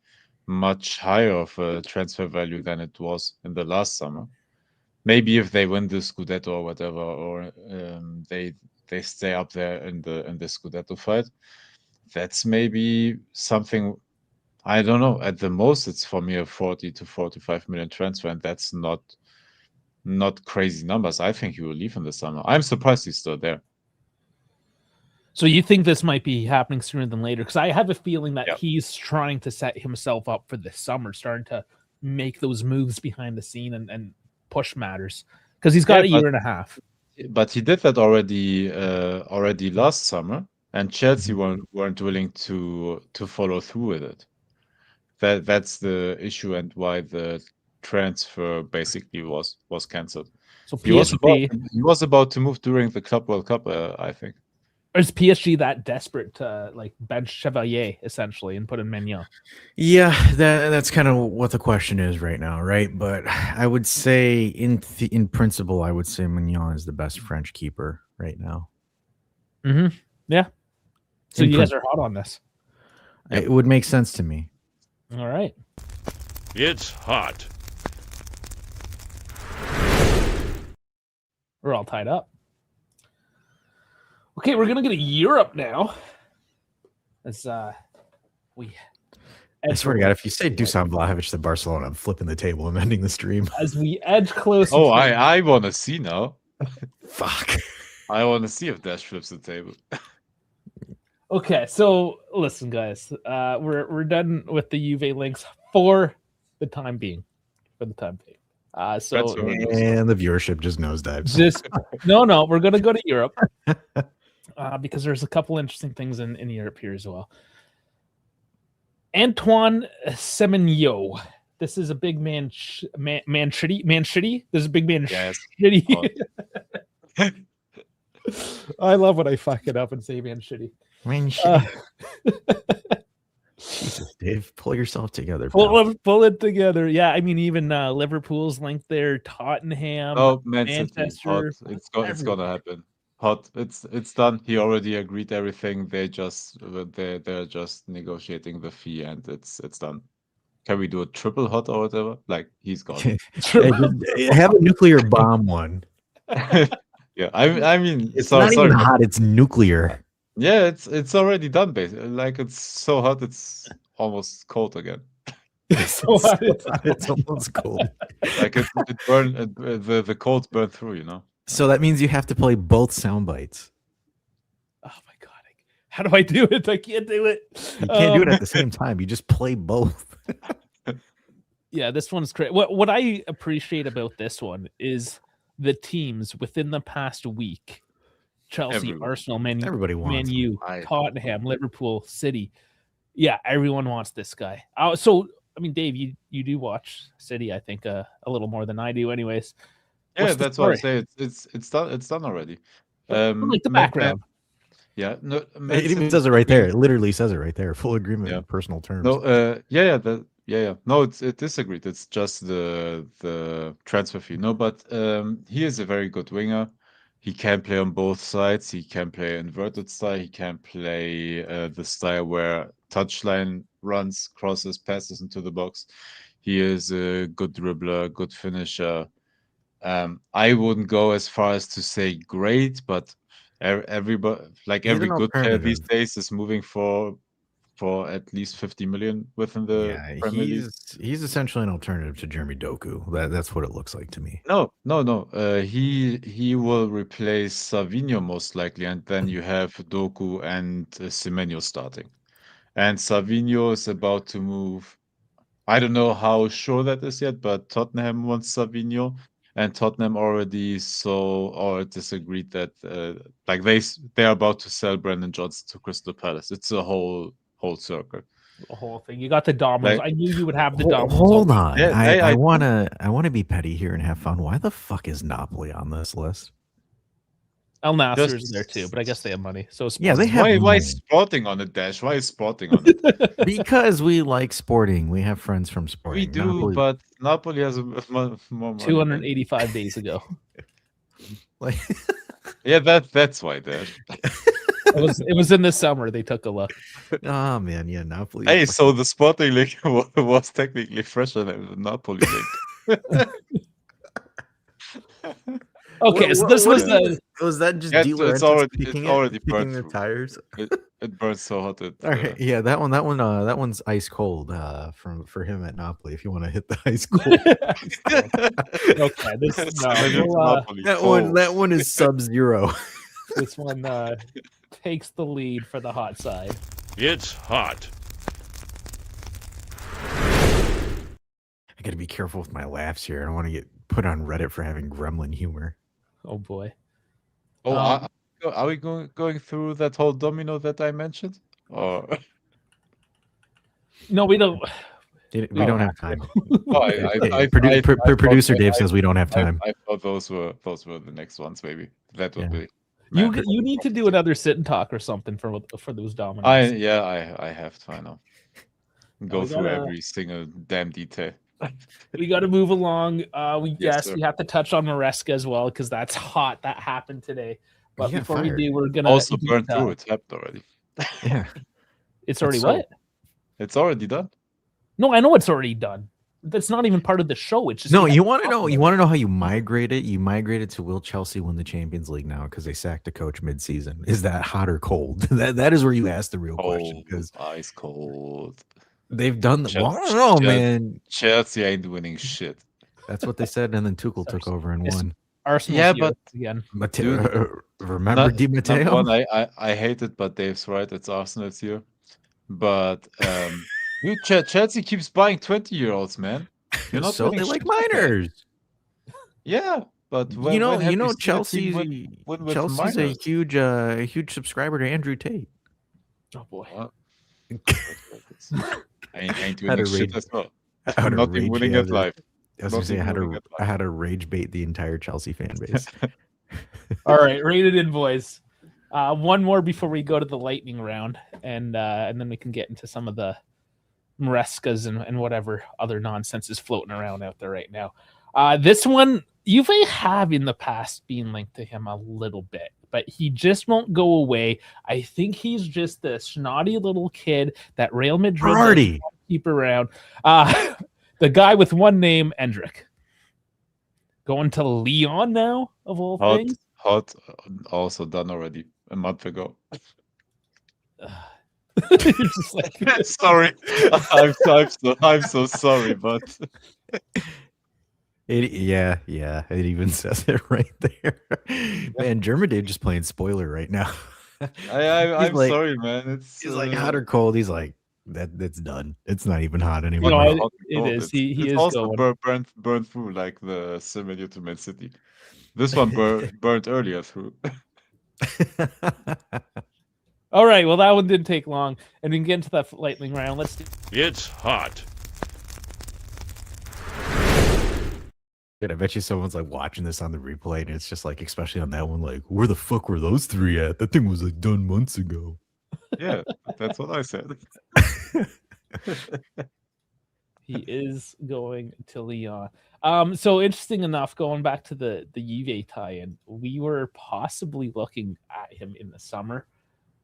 much higher of a transfer value than it was in the last summer. Maybe if they win the Scudetto or whatever, or they stay up there in the Scudetto fight, that's maybe something. I don't know. At the most, it's for me a 40 to 45 million transfer, and that's not crazy numbers. I think he will leave in the summer. I'm surprised he's still there. So you think this might be happening sooner than later? Because I have a feeling that he's trying to set himself up for this summer, starting to make those moves behind the scene and push matters. Because he's got a year and a half. But he did that already last summer, and Chelsea weren't willing to follow through with it. That's the issue, and why the transfer basically was cancelled. So he was about to move during the Club World Cup, I think. Or is PSG that desperate to like bench Chevalier essentially and put in Maignan? Yeah, that's kind of what the question is right now, right? But I would say in principle, I would say Maignan is the best French keeper right now. Yeah. So you guys are hot on this. It would make sense to me. All right. It's hot. We're all tied up. Okay, we're gonna go to Europe now. As I swear to God, if you say Dusan Vlahovic to Barcelona, I'm flipping the table. I'm ending the stream. As we edge close. Oh, I want to see now. Fuck. I want to see if Dash flips the table. Okay, so listen, guys. We're done with the Juve links for the time being. And the viewership just nosedives. No, we're gonna go to Europe. Because there's a couple interesting things in Europe here as well. Antoine Semenyo. This is a big man shitty. This is a big man shitty. I love when I fuck it up and say man shitty. Man shitty. Dave. Pull yourself together. pal. Pull it together. Yeah, I mean, even Liverpool's linked there, Tottenham, No, Man City, hot. Manchester. It's everywhere. gonna happen. Hot. It's done. He already agreed everything. They're just negotiating the fee, and it's done. Can we do a triple hot or whatever? Like he's gone. Hey, just have a nuclear bomb one. Yeah, I mean, It's sorry, not sorry. even hot. It's nuclear. Yeah, it's already done, basically. Like it's so hot, it's almost cold again. So hot, It's almost cold. Like it burned the cold burned through, you know. So that means you have to play both sound bites. Oh my god! How do I do it? I can't do it. You can't do it at the same time. You just play both. Yeah, this one's great. What I appreciate about this one is the teams within the past week: Chelsea, Everyone. Arsenal, Man Everybody U, wants him. Tottenham, Liverpool, City. Yeah, everyone wants this guy. So, I mean, Dave, you do watch City, I think, a little more than I do, anyways. Yeah, What's the that's what I story? say. It's done. It's done already. Like the Man- background. yeah, no, Man It even City- says it right there. It literally says it right there. Full agreement Yeah. in personal terms. No, yeah. No, it is agreed. It's just the transfer fee. No, but he is a very good winger. He can play on both sides. He can play inverted style. He can play the style where touchline runs, crosses, passes into the box. He is a good dribbler, good finisher. I wouldn't go as far as to say great, but everybody, like He's every an good player these alternative. days, is moving for at least 50 million within the Yeah, Premier League. he's essentially an alternative to Jeremy Doku. That's what it looks like to me. No. He will replace Savinho most likely, and then you have Doku and Semenyo starting. And Savinho is about to move. I don't know how sure that is yet, but Tottenham wants Savinho, and Tottenham already disagreed that like they're about to sell Brandon Johnson to Crystal Palace. It's a whole circle. The whole thing. You got the dominoes. Like- I knew you would have the dominoes. Hold open. on. Yeah, I I wanna be petty here and have fun. Why the fuck is Napoli on this list? El Nasser Just- is there too, but I guess they have money. So Yeah, they Sporting. have Why money. is Sporting on it, Dash? Why is Sporting on it? Because we like sporting. We have friends from sporting. We do, Napoli- but Napoli has more money. 285 days ago. like, Yeah, that's why, Dash. It was in the summer. They took a look. oh man, yeah, Napoli. Hey, so the Sporting League was technically fresher than the Napoli League. Okay, so this was the was that just Yeah, dealer it's already- picking it's already picking burned their through. tires? It burns so hot. All right, yeah, that one's ice cold for him at Napoli. If you want to hit the ice cold, okay. This that one is sub zero. this one takes the lead for the hot side. It's hot. I got to be careful with my laughs here. I don't want to get put on Reddit for having gremlin humor. Oh boy. Are we going through that whole domino that I mentioned? Or No, we don't. We No. don't have time. I Producer Dave thought- says we don't have time. I thought those were the next ones. Maybe that would Yeah. be. You need to do another sit and talk or something for those dominoes. I have to. I know. Go we through gotta- every single damn detail. We got to move along. Yes, sir. We have to touch on Maresca as well because that's hot. That happened today. But He got before fired. we do, we're gonna Also deep burned dive. through. It's happened already. Yeah. It's already So- what? It's already done. No, I know it's already done. That's not even part of the show. It's just No, we you have want to talk know? about You it. want to know how you migrated? You migrated to will Chelsea win the Champions League now because they sacked a coach mid-season? Is that hot or cold? That is where you ask the real question because Ice cold. they've done the. Well, I Chelsea- don't know, Chelsea- man. Chelsea ain't winning shit. That's what they said, and then Tuchel took over and Yes. won. Arsenal. Yeah, but- again. Remember Di Number Matteo? one, I hate it, but Dave's right. It's Arsenal's here. But dude, Chelsea keeps buying 20-year-olds, man. You're not So they winning like shit with that. minors. Yeah, but when, You know, when have you know, seen a team Chelsea's win with Chelsea's minors? a huge subscriber to Andrew Tate. Oh boy. What? I ain't Had winning a shit rage- as well. I had I'm a not even rage- winning yeah, at live. I was Not gonna say even winning at I had to rage bait the entire Chelsea fan base. All right, rated in boys. One more before we go to the lightning round, and then we can get into some of the Marescas and whatever other nonsense is floating around out there right now. This one, Juve have in the past been linked to him a little bit, but he just won't go away. I think he's just the snotty little kid that Real Madrid doesn't want to keep around. The guy with one name, Endrick. Going to Lyon now, of all things. Hot, also done already a month ago. Just like, sorry, I'm so sorry, but it even says it right there. Man, German Dave just playing spoiler right now. I'm like, sorry, man. He's like hot or cold. He's like that's done. It's not even hot anymore. It is. He is also going. burned through like the similar to Man City. This one burned earlier through. All right. Well, that one didn't take long, and we can get into that lightning round. Let's do. It's hot. I bet you someone's like watching this on the replay, and it's just like, especially on that one, like, where the fuck were those three at? That thing was like done months ago. Yeah, that's what I said. He is going to Lyon. So interesting enough, going back to the Juve tie-in, we were possibly looking at him in the summer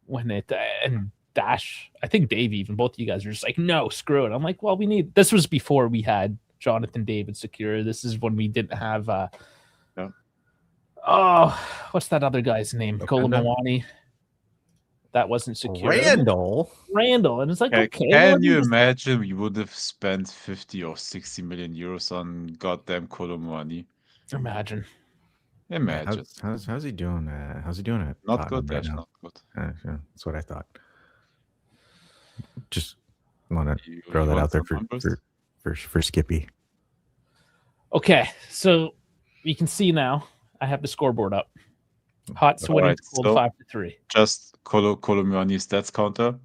when and Dash, I think Dave, even both of you guys are just like, no, screw it. I'm like, well, this was before we had Jonathan David secure. This is when we didn't have what's that other guy's name? Colomwani. That wasn't secure. Randall. And it's like, okay. Can you imagine we would have spent 50 or 60 million euros on goddamn Colomwani? Imagine. How's he doing? How's he doing it? Not good. That's not good. Yeah, that's what I thought. Just want to throw that out there for Skippy. Okay, so you can see now I have the scoreboard up. Hot's winning cold 5-3. Just Colomwani stats counter: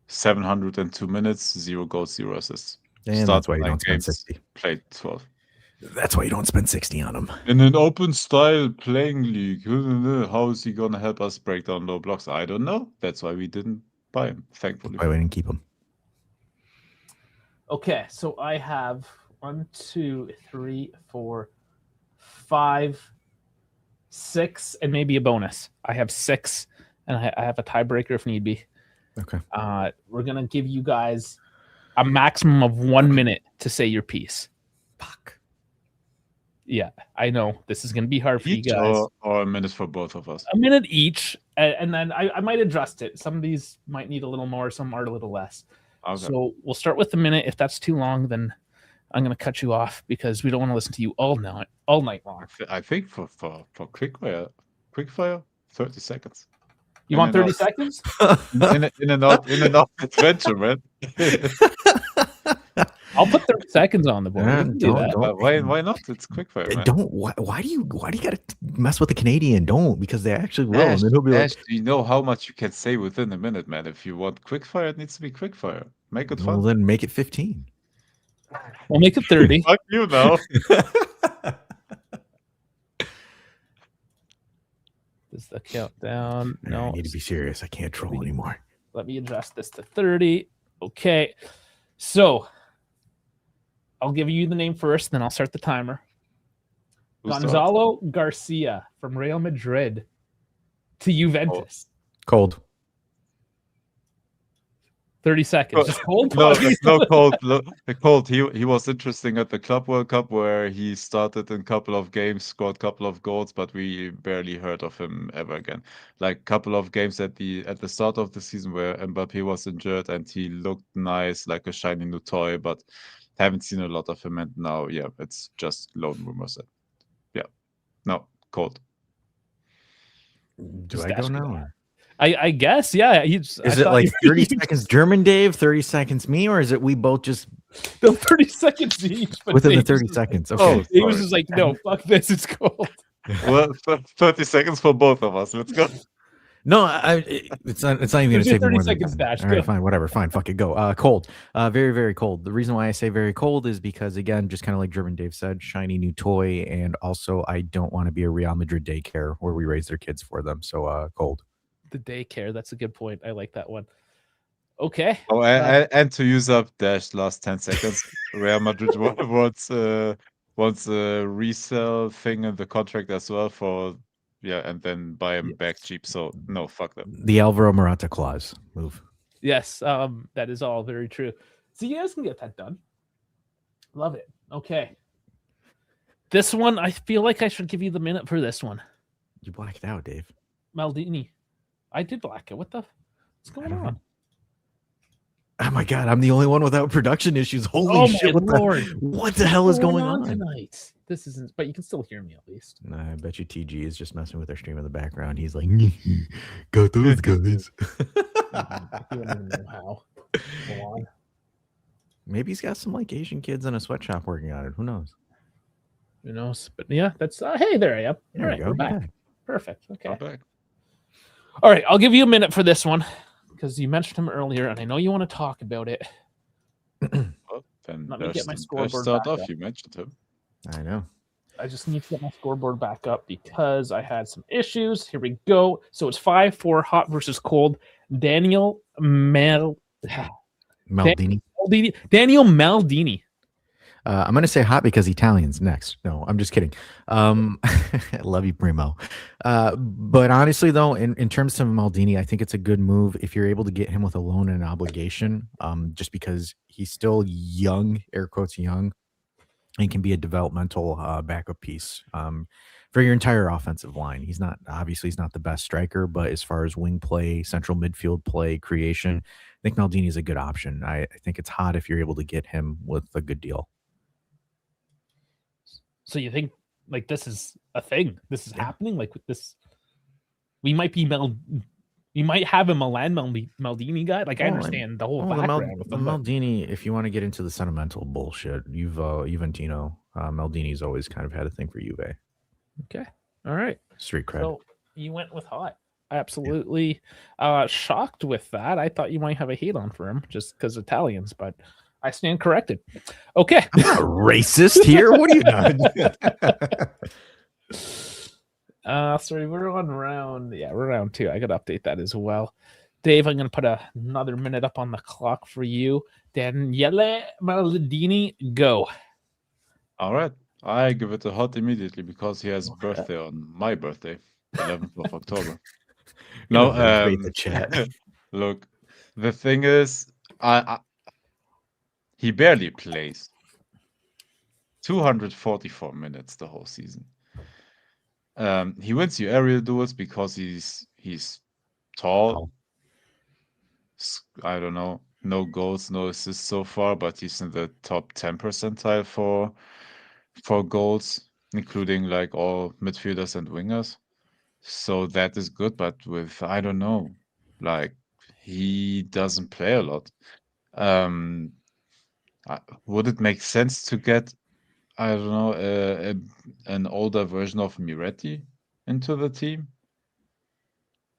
702 minutes, 0 goals, 0 assists. And that's why you don't spend 60. Played 12. That's why you don't spend 60 on him. In an open style playing league, how is he gonna help us break down low blocks? I don't know. That's why we didn't buy him. Thankfully, why we didn't keep him. Okay, so I have 1, 2, 3, 4, 5, 6, and maybe a bonus. I have 6, and I have a tiebreaker if need be. Okay. We're gonna give you guys a maximum of 1 minute to say your piece. Fuck. Yeah, I know this is gonna be hard for you guys. Or a minute for both of us. A minute each, and then I might adjust it. Some of these might need a little more, some are a little less. Okay. So we'll start with the minute. If that's too long, then I'm going to cut you off because we don't want to listen to you all night long. I think for quickfire, 30 seconds. You want 30 seconds? in an adventure, man. I'll put 30 seconds on the board. Why not? It's quickfire, man. Why do you gotta mess with the Canadian? Don't, because they actually will. Ash, and then he'll be like, do you know how much you can say within a minute, man? If you want quickfire, it needs to be quickfire. Make it fun. Well, then make it 15. We'll make it 30. Fuck you now. Is the countdown? No. I need to be serious. I can't troll anymore. Let me adjust this to 30. Okay. So I'll give you the name first, then I'll start the timer. Gonzalo Garcia from Real Madrid to Juventus. Cold. 30 seconds. Just cold. No cold. Cold. He was interesting at the Club World Cup where he started in a couple of games, scored a couple of goals, but we barely heard of him ever again. Like a couple of games at the start of the season where Mbappe was injured and he looked nice, like a shiny new toy, but haven't seen a lot of him. And now, yeah, it's just lone rumors. Yeah, no, cold. Do I go now? I guess, yeah. Is it like 30 seconds German Dave, 30 seconds me, or is it we both just 30 seconds each? Within the 30 seconds. Okay. He was just like, no, fuck this, it's cold. Well, 30 seconds for both of us. Let's go. No, it's not even going to take 30 more seconds. All right, fine, whatever, fine, fuck it, go. Cold, very, very cold. The reason why I say very cold is because, again, just kind of like German Dave said, shiny new toy, and also I don't want to be a Real Madrid daycare where we raise their kids for them. So cold. The daycare, that's a good point. I like that one. Okay. Oh, and to use up Dash last 10 seconds, Real Madrid wants a resell thing in the contract as well for and then buy him back cheap. So no, fuck them. The Alvaro Morata clause move. Yes, that is all very true. So you guys can get that done. Love it. Okay. This one, I feel like I should give you the minute for this one. You blacked out, Dave. Maldini. I did black it. What's going on? Oh my god, I'm the only one without production issues. Holy shit! What the hell is going on tonight? This isn't, but you can still hear me at least. I bet you TG is just messing with our stream in the background. He's like, got those guys. You don't even know how. Go on. Maybe he's got some like Asian kids in a sweatshop working on it. Who knows? Who knows? But yeah, that's hey, there I am. There All right, we're back. Perfect. Okay. I'm back. All right, I'll give you a minute for this one because you mentioned him earlier, and I know you want to talk about it. Well, then let me get my scoreboard start back off. up. You mentioned him. I know. I just need to get my scoreboard back up because I had some issues. Here we go. So it's 5-4 hot versus cold. Daniel Maldini. Daniel Maldini. I'm going to say hot because Italian's next. No, I'm just kidding. I love you, Primo. But honestly, though, in terms of Maldini, I think it's a good move if you're able to get him with a loan and an obligation, just because he's still young, air quotes young, and can be a developmental backup piece for your entire offensive line. He's not the best striker, but as far as wing play, central midfield play, creation, I think Maldini is a good option. I think it's hot if you're able to get him with a good deal. So you think like this is a thing? This is happening? Like with this, we might have a Milan Maldini guy. Like I understand the whole background with them, Maldini. If you want to get into the sentimental bullshit, Juventino, Maldini's always kind of had a thing for Juve. Okay, all right, street cred. So you went with hot. Absolutely shocked with that. I thought you might have a hate on for him just because Italians, but I stand corrected. Okay. I'm not racist here. What are you doing? Sorry, we're on we're round 2. I got to update that as well. Dave, I'm going to put another minute up on the clock for you. Daniele Maldini, go. All right. I give it a hot immediately because he has a birthday on my birthday, 11th of October. No, the chat. Look, the thing is, he barely plays. 244 minutes the whole season. He wins you aerial duels because he's tall. I don't know. No goals, no assists so far, but he's in the top 10 percentile for goals, including like all midfielders and wingers. So that is good, but with I don't know, like he doesn't play a lot. Would it make sense to get, I don't know, an older version of Miretti into the team?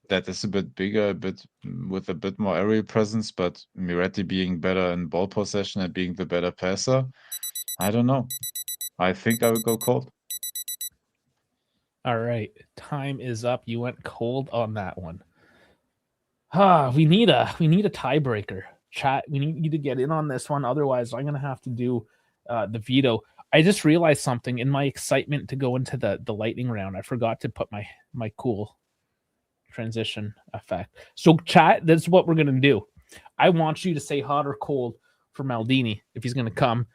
That is a bit bigger, with a bit more aerial presence, but Miretti being better in ball possession and being the better passer, I don't know. I think I would go cold. All right, time is up. You went cold on that one. We need a tiebreaker. Chat, we need you to get in on this one. Otherwise, I'm gonna have to do the veto. I just realized something in my excitement to go into the lightning round. I forgot to put my cool transition effect. So chat, that's what we're gonna do. I want you to say hot or cold for Maldini if he's gonna come.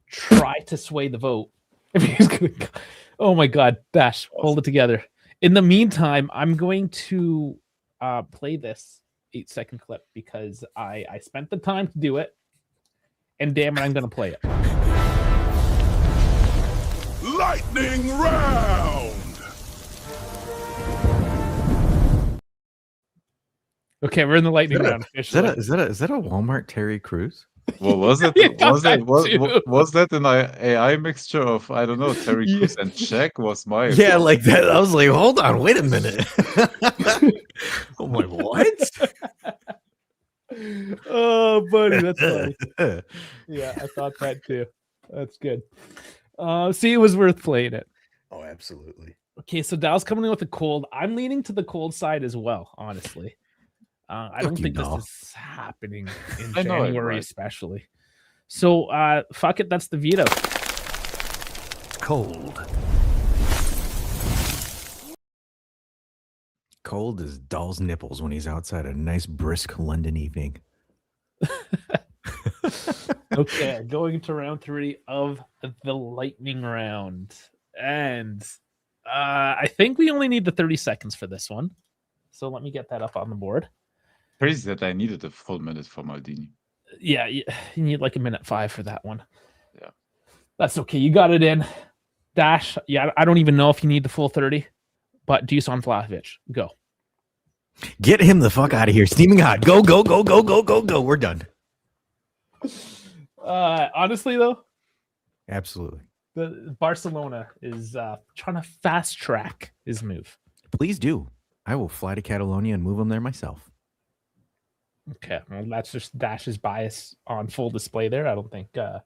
Try to sway the vote if he's gonna come. Oh my god, Dash, hold it together. In the meantime, I'm going to play this 8-second clip because I spent the time to do it, and damn it, I'm gonna play it. Lightning round. Okay, we're in the lightning round. Is that a Walmart Terry Crews? Well, was it? Yeah, was that an AI mixture of I don't know Terry Crews and Shaq? Was my like that? I was like, hold on, wait a minute. I'm like, what? Oh, buddy, that's funny. Yeah, I thought that too. That's good. See, it was worth playing it. Oh, absolutely. Okay, so Dow's coming in with a cold. I'm leaning to the cold side as well, honestly. I don't you think know. this is happening in I know it, January, right? especially. So, fuck it. That's the veto. Cold. Cold as doll's nipples when he's outside a nice brisk London evening. Okay, going to round 3 of the lightning round. And I think we only need the 30 seconds for this one. So let me get that up on the board. Crazy that I needed a full minute for Maldini. Yeah, you need like a minute 5 for that one. Yeah. That's okay. You got it in. Dash. Yeah, I don't even know if you need the full 30, but Dusan Vlahovic, go. Get him the fuck out of here. Steaming hot. Go, go, go, go, go, go, go. We're done. Honestly, though, Absolutely. the Barcelona is trying to fast track his move. Please do. I will fly to Catalonia and move him there myself. Okay, well, that's just Dash's bias on full display there. I don't think there's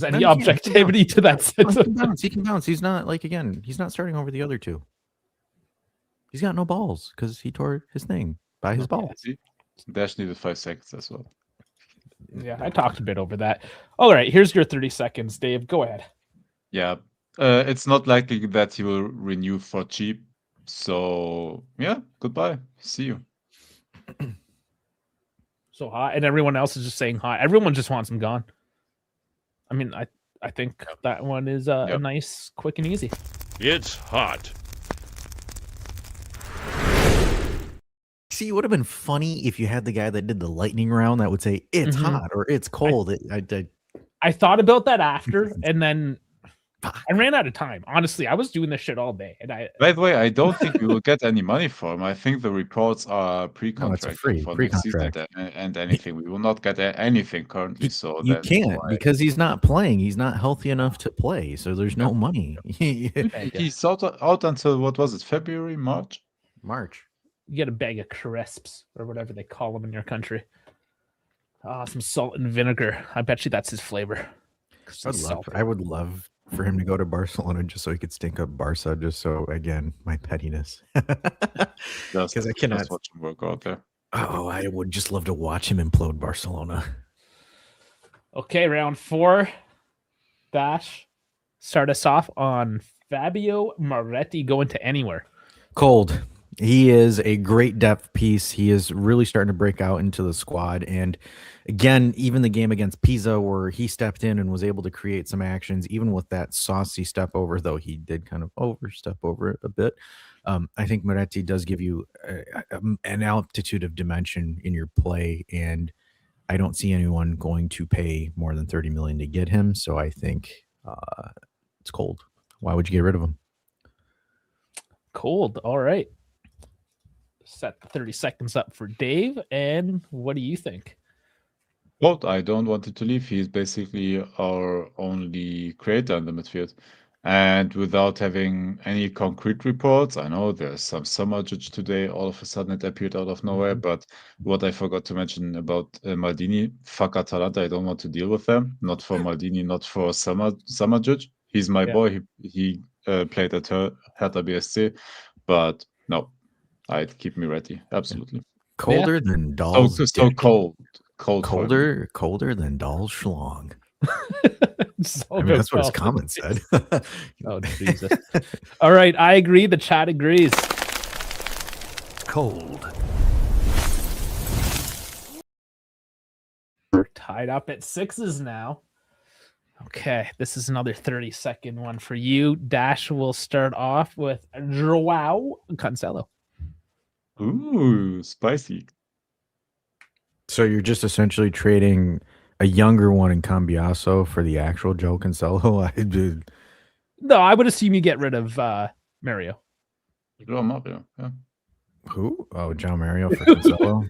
any No, he can objectivity to that sense. He can bounce. He can bounce. He's not he's not starting over the other two. He's got no balls because he tore his thing by his balls. See? Dash needed 5 seconds as well. Yeah, I talked a bit over that. All right, here's your 30 seconds, Dave. Go ahead. Yeah. It's not likely that he will renew for cheap. So, yeah, goodbye. See you. So hot, and everyone else is just saying hot. Everyone just wants him gone. I mean, I think that one is a nice, quick, and easy. It's hot. See, it would have been funny if you had the guy that did the lightning round that would say it's hot or it's cold. I thought about that after, and then I ran out of time. Honestly, I was doing this shit all day, and By the way, I don't think we will get any money for him. I think the reports are pre-contract free for next season and anything. We will not get anything currently. So you that's can't why. because he's not playing. He's not healthy enough to play, so there's no money. He's out until what was it? February, March? March. you get a bag of crisps or whatever they call them in your country. Some salt and vinegar. I bet you that's his flavor. I would love for him to go to Barcelona just so he could stink up Barca. Just so, again, my pettiness. Because I cannot watch him work out there. Oh, I would just love to watch him implode Barcelona. Okay, round 4. Dash. Start us off on Fabio Moretti going to anywhere. Cold. He is a great depth piece. He is really starting to break out into the squad. And again, even the game against Pisa where he stepped in and was able to create some actions, even with that saucy step over, though he did kind of overstep over it a bit. I think Moretti does give you an altitude of dimension in your play, and I don't see anyone going to pay more than $30 million to get him. So I think it's cold. Why would you get rid of him? Cold. All right. Set the 30 seconds up for Dave. And what do you think? Well, I don't want it to leave. He's basically our only creator in the midfield. And without having any concrete reports, I know there's some summer judge today. All of a sudden it appeared out of nowhere. But what I forgot to mention about Maldini, fuck Atalanta, I don't want to deal with them. Not for Maldini, not for summer judge. He's my boy. He played at Hertha BSC. But no, I'd keep me ready. Absolutely. Colder than Dahl's so cold. Colder than Dahl's schlong. So that's what his comment said. Oh, Jesus. All right. I agree. The chat agrees. Cold. We're tied up at 6s now. Okay. This is another 30-second one for you. Dash will start off with Joao Cancelo. Ooh, spicy. So you're just essentially trading a younger one in Cambiaso for the actual Joe Cancelo? No, I would assume you get rid of Mario. Mario, yeah. Who? Oh, John Mario for Cancelo?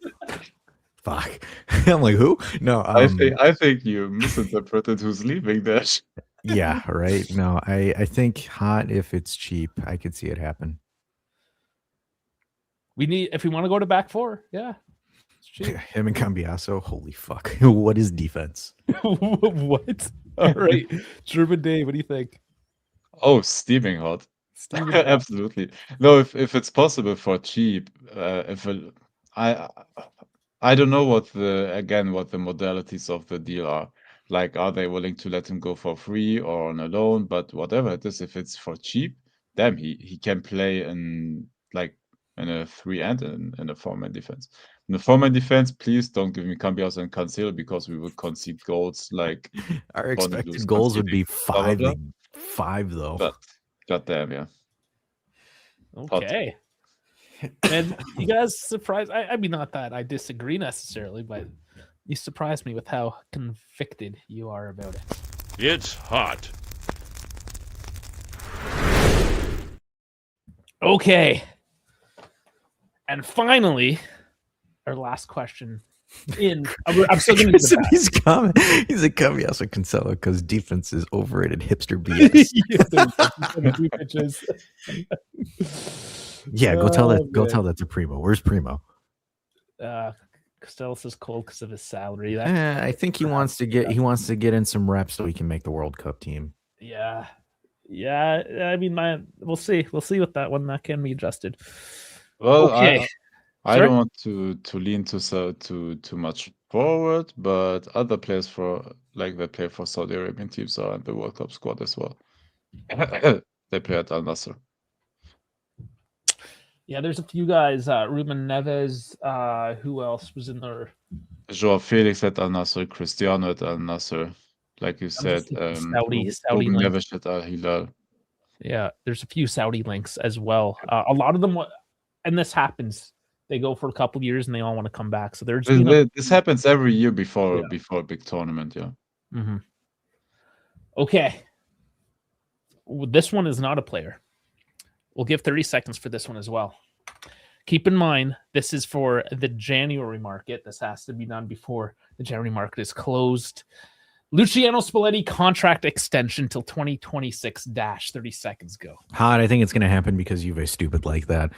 Fuck. I'm like, who? No, I think you misinterpreted who's leaving Dash. Yeah, right. No, I think hot if it's cheap. I could see it happen. If we want to go to back 4, yeah. Him and Cambiaso, holy fuck. What is defense? What? All right. German Dave, what do you think? Oh, steaming hot. Steven, Absolutely. No, if it's possible for cheap, I I don't know what the modalities of the deal are. Like, are they willing to let him go for free or on a loan? But whatever it is, if it's for cheap, damn, he can play in a three and in a four-man defense. In the four-man defense, please don't give me Cambias and Cancelo because we would concede goals like Our Bonnie expected Blue's goals would be conceding, blah, blah, blah. five though. But goddamn, yeah. okay. And you guys surprised? I mean, not that I disagree necessarily, but you surprised me with how convicted you are about it. It's hot. Okay. And finally, our last question. I'm still going to do the pass. He's a Cambias or Cancelo because defense is overrated hipster BS. Yeah, go tell that to Primo. Where's Primo? Costello is cold because of his salary. I think he wants to get in some reps so he can make the World Cup team. Yeah. I mean, we'll see. We'll see with that one. That can be adjusted. Well, okay. I don't want to lean too much forward, but other players that play for Saudi Arabian teams are in the World Cup squad as well. They play at Al Nassr. Yeah, there's a few guys. Ruben Neves. Who else was in there? Joao Felix at Al Nassr, Cristiano at Al Nassr, like you said. Saudi Ruben links. Neves at Al Hilal. Yeah, there's a few Saudi links as well. A lot of them, and this happens. They go for a couple of years and they all want to come back. So there's this happens every year before a big tournament. Yeah. Mm-hmm. Okay. This one is not a player. We'll give 30 seconds for this one as well. Keep in mind, this is for the January market. This has to be done before the January market is closed. Luciano Spalletti contract extension till 2026 - 30 seconds go. Hot. I think it's going to happen because Juve is stupid like that.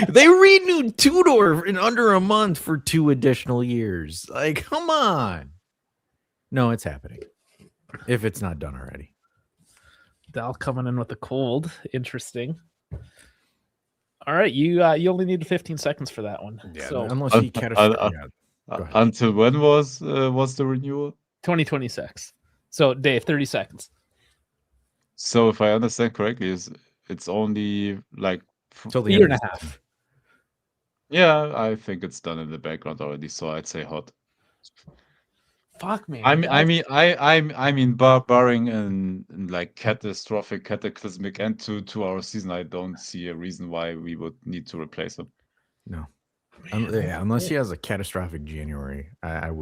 They renewed Tudor in under a month for 2 additional years. Like, come on. No, it's happening. If it's not done already. Dal coming in with a cold. Interesting. All right, you only need 15 seconds for that one. Yeah, so unless he until when was the renewal? 2026. So Dave, 30 seconds. So if I understand correctly, it's only like a year and a half. Yeah, I think it's done in the background already. So I'd say hot. Fuck, man. I mean, barring an like cataclysmic end to our season, I don't see a reason why we would need to replace him. No. Unless he has a catastrophic January, I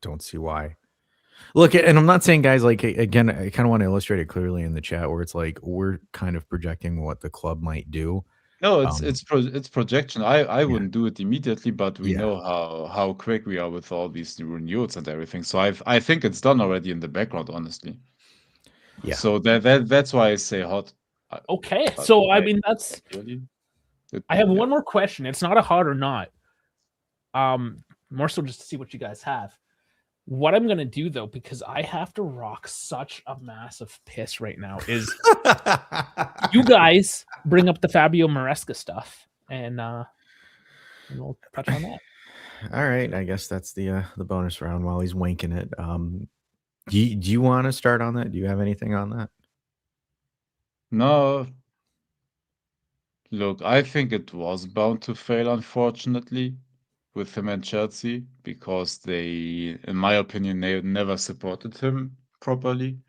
don't see why. Look, and I'm not saying guys like, again, I kind of want to illustrate it clearly in the chat where it's like we're kind of projecting what the club might do. No, it's projection. I wouldn't do it immediately, but we know how quick we are with all these new renewals and everything. So I think it's done already in the background, honestly. Yeah. So that's why I say hot. Okay, so I mean that's. I have one more question. It's not a hot or not. More so just to see what you guys have. What I'm gonna do though, because I have to rock such a massive piss right now, is you guys bring up the Fabio Maresca stuff, and we'll touch on that. All right, I guess that's the bonus round while he's winking it. Do you want to start on that? Do you have anything on that? No. Look, I think it was bound to fail, unfortunately, with him and Chelsea, because they, in my opinion, they never supported him properly.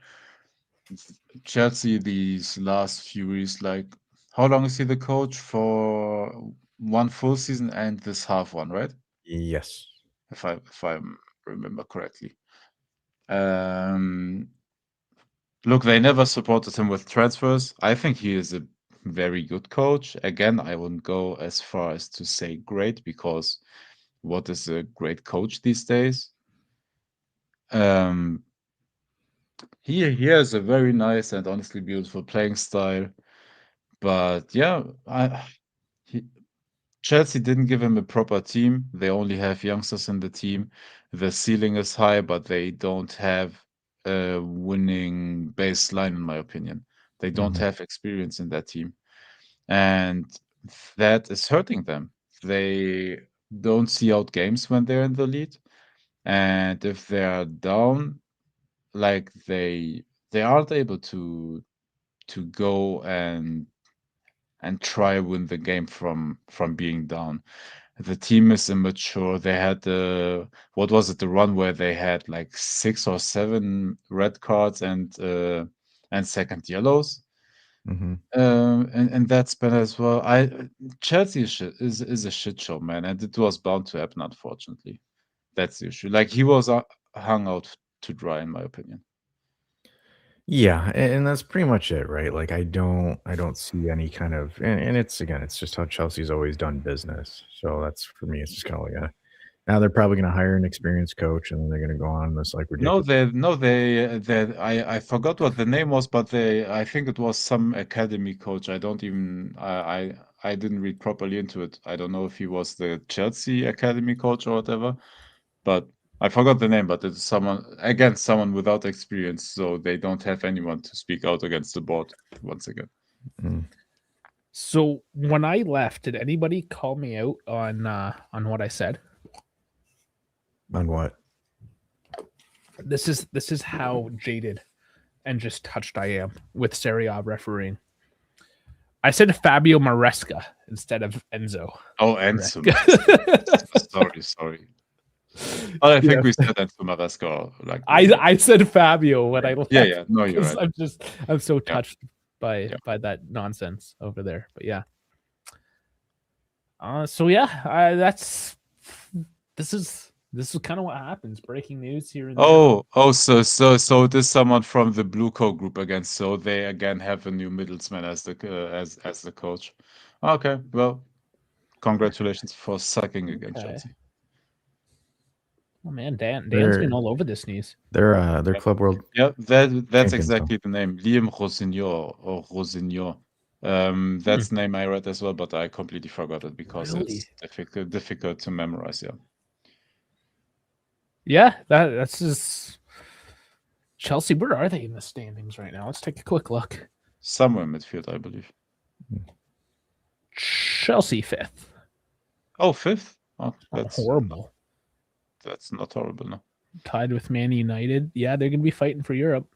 Chelsea, these last few years, like, how long is he the coach? For one full season and this half one, right? Yes. If I remember correctly. Look, they never supported him with transfers. I think he is a very good coach. Again, I wouldn't go as far as to say great, because what is a great coach these days? He has a very nice and honestly beautiful playing style, but yeah, Chelsea didn't give him a proper team. They only have youngsters in the team. The ceiling is high, but they don't have a winning baseline, in my opinion. They don't have experience in that team. And that is hurting them. They don't see out games when they're in the lead. And if they are down, like they aren't able to go and try win the game from being down. The team is immature. They had the what was it, the run where they had like 6 or 7 red cards and second yellows. And that's bad as well. Chelsea is a shit show, man, and it was bound to happen, unfortunately. That's the issue. Like, he was hung out to dry, in my opinion. Yeah, and that's pretty much it, right? Like I don't see any kind of and it's again, it's just how Chelsea's always done business. So that's for me, it's just kind of like now they're probably going to hire an experienced coach and then they're going to go on this like ridiculous. I forgot what the name was, but I think it was some academy coach. I don't even I didn't read properly into it. I don't know if he was the Chelsea academy coach or whatever, but I forgot the name. But it's someone without experience, so they don't have anyone to speak out against the board once again. So when I left, did anybody call me out on what I said? On what? This is how jaded and just touched I am with Serie A refereeing. I said Fabio Maresca instead of Enzo. Oh, Enzo. Sorry. Oh, I think we said Enzo Maresca. Like I said Fabio when I left. Yeah. No, you're right. I'm so touched by that nonsense over there. But yeah. So yeah, this is kind of what happens. Breaking news here. So this someone from the Blue Coat group again. So they again have a new middlesman as the coach. Okay, well, congratulations for sucking again, Chelsea. Oh man, Dan's been all over this news. Their Club World. Yeah, that's exactly the name. Liam Rossignol or Rossignol. That's the name I read as well, but I completely forgot it because it's difficult to memorize. Yeah, that's just Chelsea. Where are they in the standings right now? Let's take a quick look. Somewhere in midfield, I believe. Chelsea 5th. Oh, 5th? Oh, that's horrible. That's not horrible, no. Tied with Man United. Yeah, they're going to be fighting for Europe.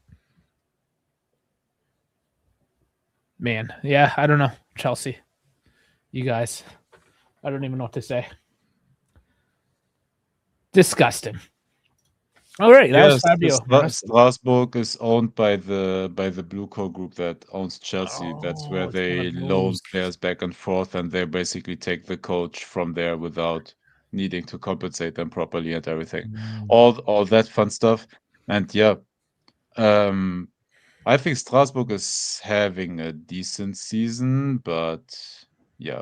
Man, yeah, I don't know. Chelsea. You guys. I don't even know what to say. Disgusting. All right, that was Fabio. Strasbourg is owned by the Blue Coat group that owns Chelsea. That's where they loan players back and forth, and they basically take the coach from there without needing to compensate them properly and everything. All that fun stuff. And yeah, I think Strasbourg is having a decent season, but yeah.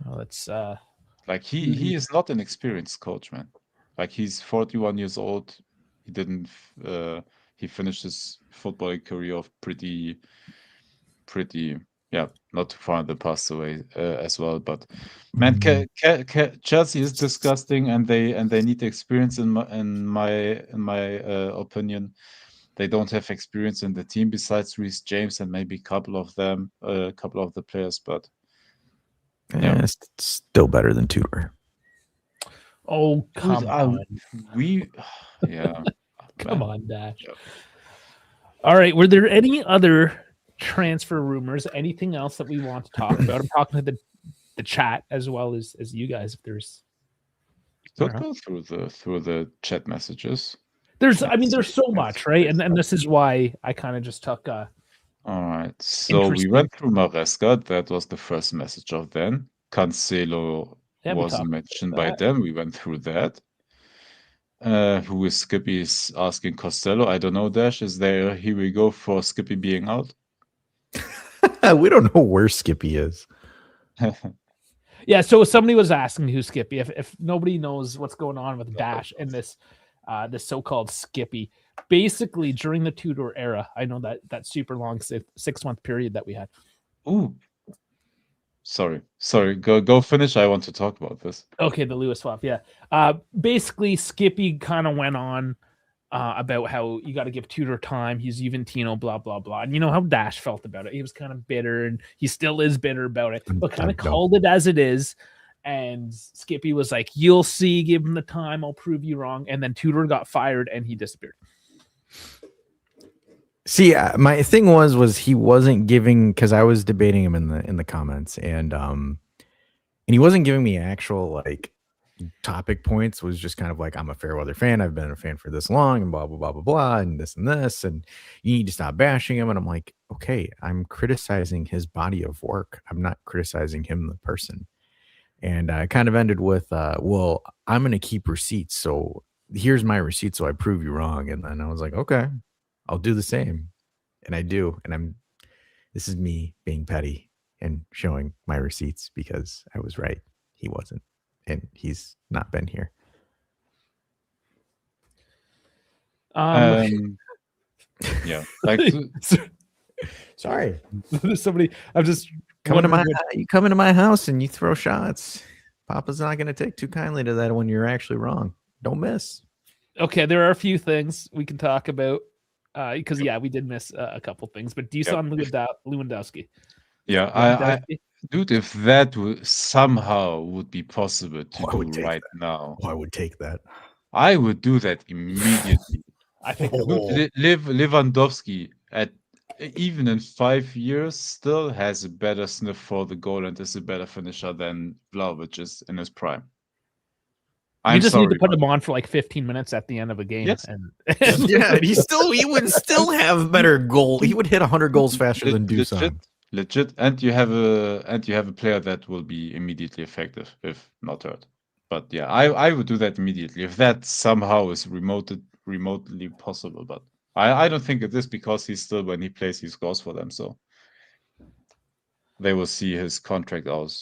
Well, it's like he is not an experienced coach, man. Like, he's 41 years old. He didn't. He finished his footballing career off pretty. Yeah, not too far in the past away as well. But man, Chelsea is disgusting, and they need experience in my opinion. They don't have experience in the team besides Reece James and maybe a couple of the players, but it's still better than Tudor. Oh, come on. Come on, Dash. Yeah. All right. Were there any other transfer rumors? Anything else that we want to talk about? I'm talking to the chat as well as you guys. If there's, could go through the chat messages. There's so much, right? And this is why I kind of just took. All right. So we went through Maresca. That was the first message of then. Cancelo wasn't mentioned by them. We went through that. Who is Skippy is asking Costello. I don't know, Dash. Is there here we go for Skippy being out? We don't know where Skippy is. Yeah, so somebody was asking who Skippy. If nobody knows what's going on with Dash and this so-called Skippy, basically during the Tudor era, I know that super long 6-month period that we had. Ooh. Sorry. Go finish. I want to talk about this. Okay, the Lewis swap. Yeah. Basically, Skippy kind of went on about how you got to give Tudor time. He's Juventino, blah blah blah. And you know how Dash felt about it. He was kind of bitter, and he still is bitter about it, but kind of called it as it is. And Skippy was like, "You'll see. Give him the time. I'll prove you wrong." And then Tudor got fired, and he disappeared. See, my thing was he wasn't giving, because I was debating him in the comments, and he wasn't giving me actual like topic points. Was just kind of like, I'm a Fairweather fan. I've been a fan for this long, and blah blah blah blah blah, and this, and you need to stop bashing him. And I'm like, okay, I'm criticizing his body of work. I'm not criticizing him the person. And I kind of ended with, well, I'm going to keep receipts. So here's my receipt. So I prove you wrong. And then I was like, okay, I'll do the same. And I do. And this is me being petty and showing my receipts because I was right. He wasn't. And he's not been here. Yeah. Like, sorry. There's somebody, I'm just you come into my house and you throw shots. Papa's not going to take too kindly to that when you're actually wrong. Don't miss. Okay, there are a few things we can talk about because we did miss a couple things. But Dusan Lewandowski. Yeah, dude, if that somehow would be possible to do right now, I would take that. I would do that immediately. I think Lewandowski even in 5 years still has a better sniff for the goal and is a better finisher than Vlahovic is in his prime. You just need to put him on for like 15 minutes at the end of a game. Yes. And yeah, he would still have better goal. He would hit 100 goals faster than Dusan. Legit, and you have a player that will be immediately effective if not hurt. But yeah, I would do that immediately if that somehow is remotely possible. But I don't think it is, because when he plays, he scores for them. So they will see his contract out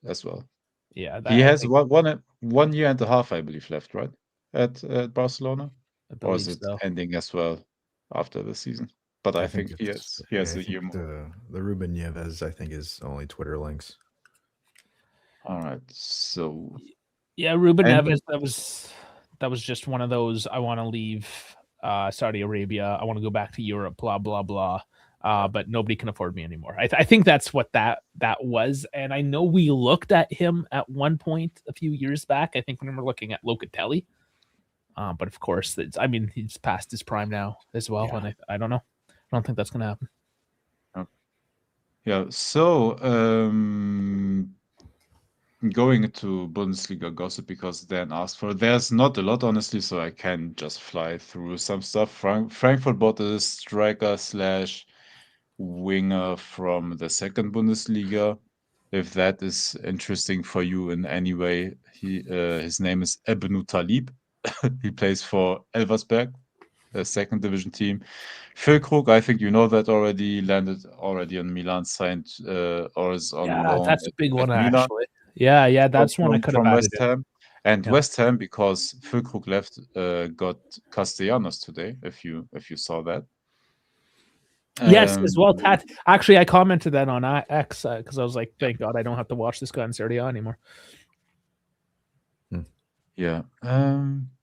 as well. Yeah, he has 1 year and a half, I believe, left, right, at Barcelona, or is it ending as well after the season? But I think he has a year more. The Ruben Neves, I think, is only Twitter links. All right, so yeah, Ruben Neves. That was just one of those. I want to leave Saudi Arabia. I want to go back to Europe. Blah blah blah. But nobody can afford me anymore. I think that's what that was. And I know we looked at him at one point a few years back. I think when we were looking at Locatelli. But of course, he's past his prime now as well. Yeah. And I don't know. I don't think that's going to happen. Yeah. So going into Bundesliga gossip, because Dan asked for it. There's not a lot, honestly, so I can just fly through some stuff. Frankfurt bought a striker / winger from the second Bundesliga. If that is interesting for you in any way, his name is Ebnu Talib. He plays for Elversberg, the second division team. Füllkrug, I think you know that already, landed already on Milan, signed or is on loan. That's a big one, actually. Yeah, that's one I could have added West Ham. And West Ham, because Füllkrug left, got Castellanos today, if you saw that. Yes, as well. Actually, I commented that on X because I was like, thank God I don't have to watch this guy in Serie A anymore. Yeah.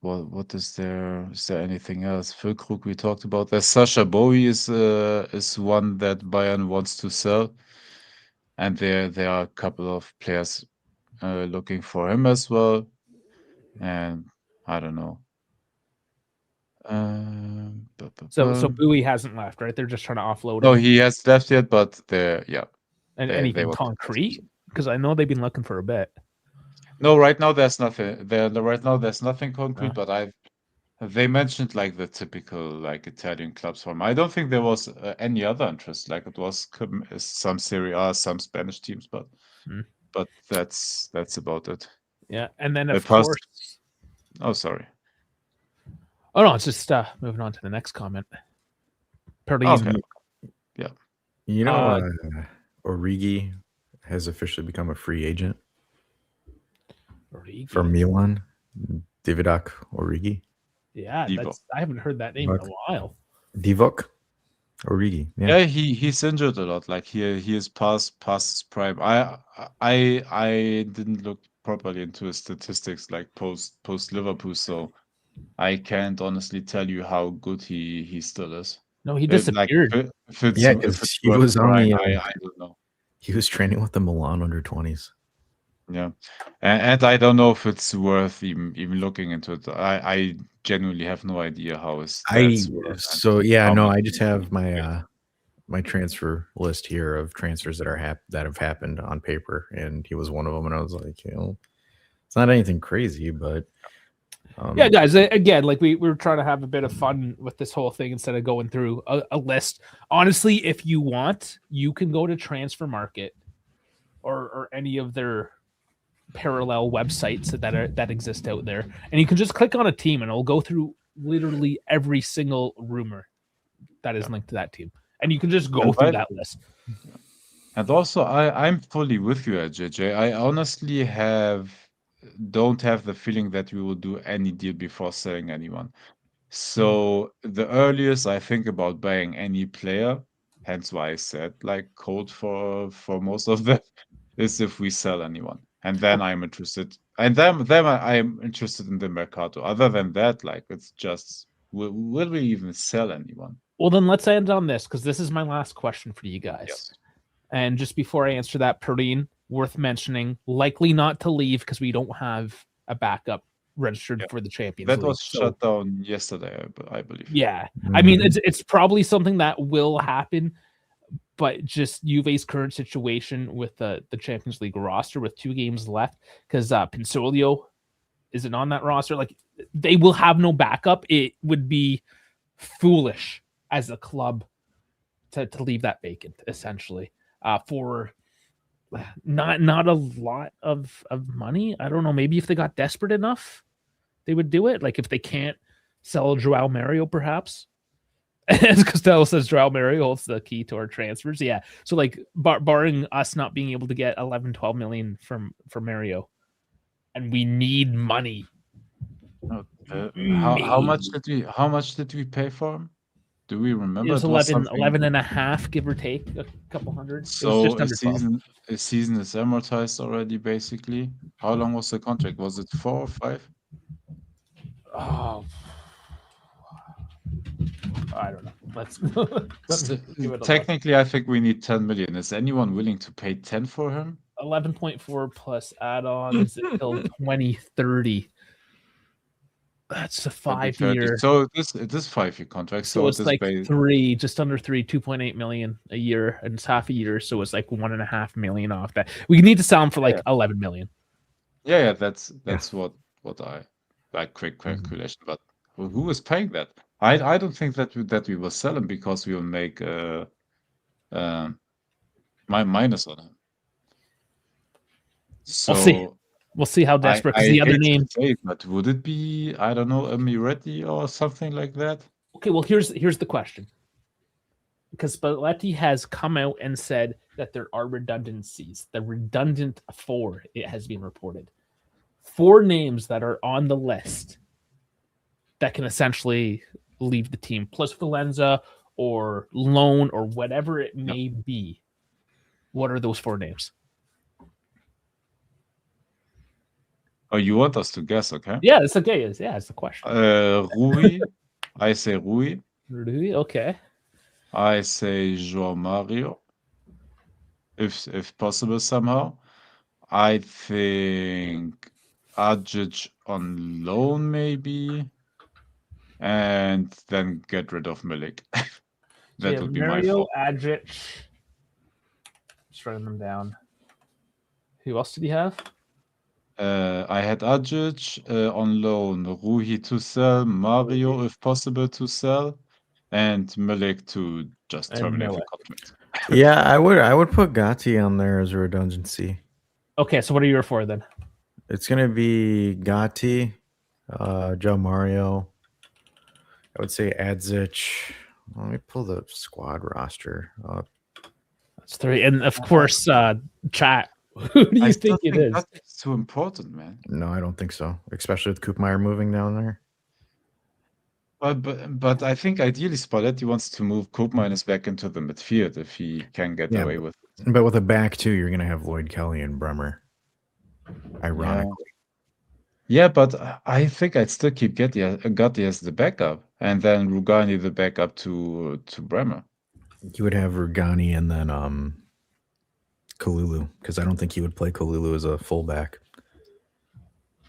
What is there? Is there anything else? Füllkrug we talked about. There's Sasha Bowie is one that Bayern wants to sell, and there are a couple of players looking for him as well. And I don't know. So Bowie hasn't left, right? They're just trying to offload him. No, he has left yet, but anything concrete? Because I know they've been looking for a bit. No, right now there's nothing. Right now there's nothing concrete, but they mentioned like the typical like Italian clubs from. I don't think there was any other interest. Like it was some Serie A, some Spanish teams, but that's about it. Yeah, and then of course. Oh, sorry. Oh no, it's just moving on to the next comment. Okay. Yeah. You know, Origi has officially become a free agent. From Milan, Divock Origi. Yeah, I haven't heard that name in a while. Divock Origi. Yeah, he's injured a lot. Like he is past his prime. I didn't look properly into his statistics like post Liverpool, so I can't honestly tell you how good he still is. No, he Like disappeared. if it's Yeah, if 'cause it's he worth was on trying, the, I don't know. he was training with the Milan under-20s. Yeah, and I don't know if it's worth even looking into it. I genuinely have no idea how his stats were and Yeah, how no, many I just have my games. my transfer list here of transfers that are that have happened on paper, and he was one of them. And I was like, it's not anything crazy, but Yeah, guys, again, like we were trying to have a bit of fun with this whole thing instead of going through a list. Honestly, if you want, you can go to Transfer Market or any of their parallel websites that exist out there, and you can just click on a team and it'll go through literally every single rumor that is linked to that team, and you can just go through that list. And also, I'm fully with you, JJ. I honestly don't have the feeling that we will do any deal before selling anyone. So the earliest I think about buying any player, hence why I said like code for most of them, is if we sell anyone, and then I'm interested. And then I'm interested in the Mercato. Other than that, like it's just will we even sell anyone? Well, then let's end on this because this is my last question for you guys. Yes. And just before I answer that, Perrine, worth mentioning, likely not to leave because we don't have a backup registered for the Champions That League. was shut down yesterday, I believe. Yeah. I mean, it's probably something that will happen, but just Juve's current situation with the Champions League roster with 2 games left, because Pinsolio isn't on that roster. Like, they will have no backup. It would be foolish as a club to leave that vacant, essentially, for not a lot of money. I don't know. Maybe if they got desperate enough, they would do it. Like if they can't sell Joao Mario, perhaps. As Costello says, Joao Mario holds the key to our transfers. Yeah. So like barring us not being able to get 11, 12 million from Mario, and we need money. How much did we pay for him? Do we remember? It was 11 and a half, give or take a couple hundred. So it was just under 12. A season is amortized already, basically. How long was the contract? Was it 4 or 5? Oh, I don't know. Let's technically, I think we need 10 million. Is anyone willing to pay 10 for him? 11.4 plus add-ons until 2030. That's a 5-year. So it is 5-year contract. So it's like just under 2.8 million a year, and it's half a year. So it's like 1.5 million off that. We need to sell them for like 11 million. Yeah, that's what I like. Quick calculation, but who is paying that? I don't think that we will sell him because we will make minus on him. So we'll see how desperate. Because the other name, but would it be, I don't know, a Miretti or something like that? Okay, well here's the question. Because Spalletti has come out and said that there are redundancies. The redundant 4, it has been reported. 4 names that are on the list that can essentially leave the team, plus Valenza or loan or whatever it may be. What are those 4 names? Oh, you want us to guess, okay? Yeah, it's okay. It's the question. Rui. I say Rui. Rui, okay. I say João Mario. If possible somehow. I think Adjic on loan maybe. And then get rid of Milik. That would be Mario, my fault. Adjic. Just writing them down. Who else did he have? I had Adjic on loan, Rui to sell, Mario if possible to sell, and Milik to just terminate the contract. Yeah, I would put Gatti on there as a redundancy. Okay, so what are your 4 then? It's gonna be Gatti, Joe Mario. I would say Adzic. Let me pull the squad roster up. That's 3, and of course, chat. Who do you think it is? That's too important, man. No, I don't think so. Especially with Koopmeier moving down there. But I think ideally Spalletti wants to move Koopmeiners back into the midfield if he can get away with it. But with a back 2, you're gonna have Lloyd Kelly and Bremer. Ironically. Yeah, but I think I'd still keep Gatti as the backup, and then Rugani the backup to Bremer. You would have Rugani and then Kalulu, because I don't think he would play Kalulu as a fullback.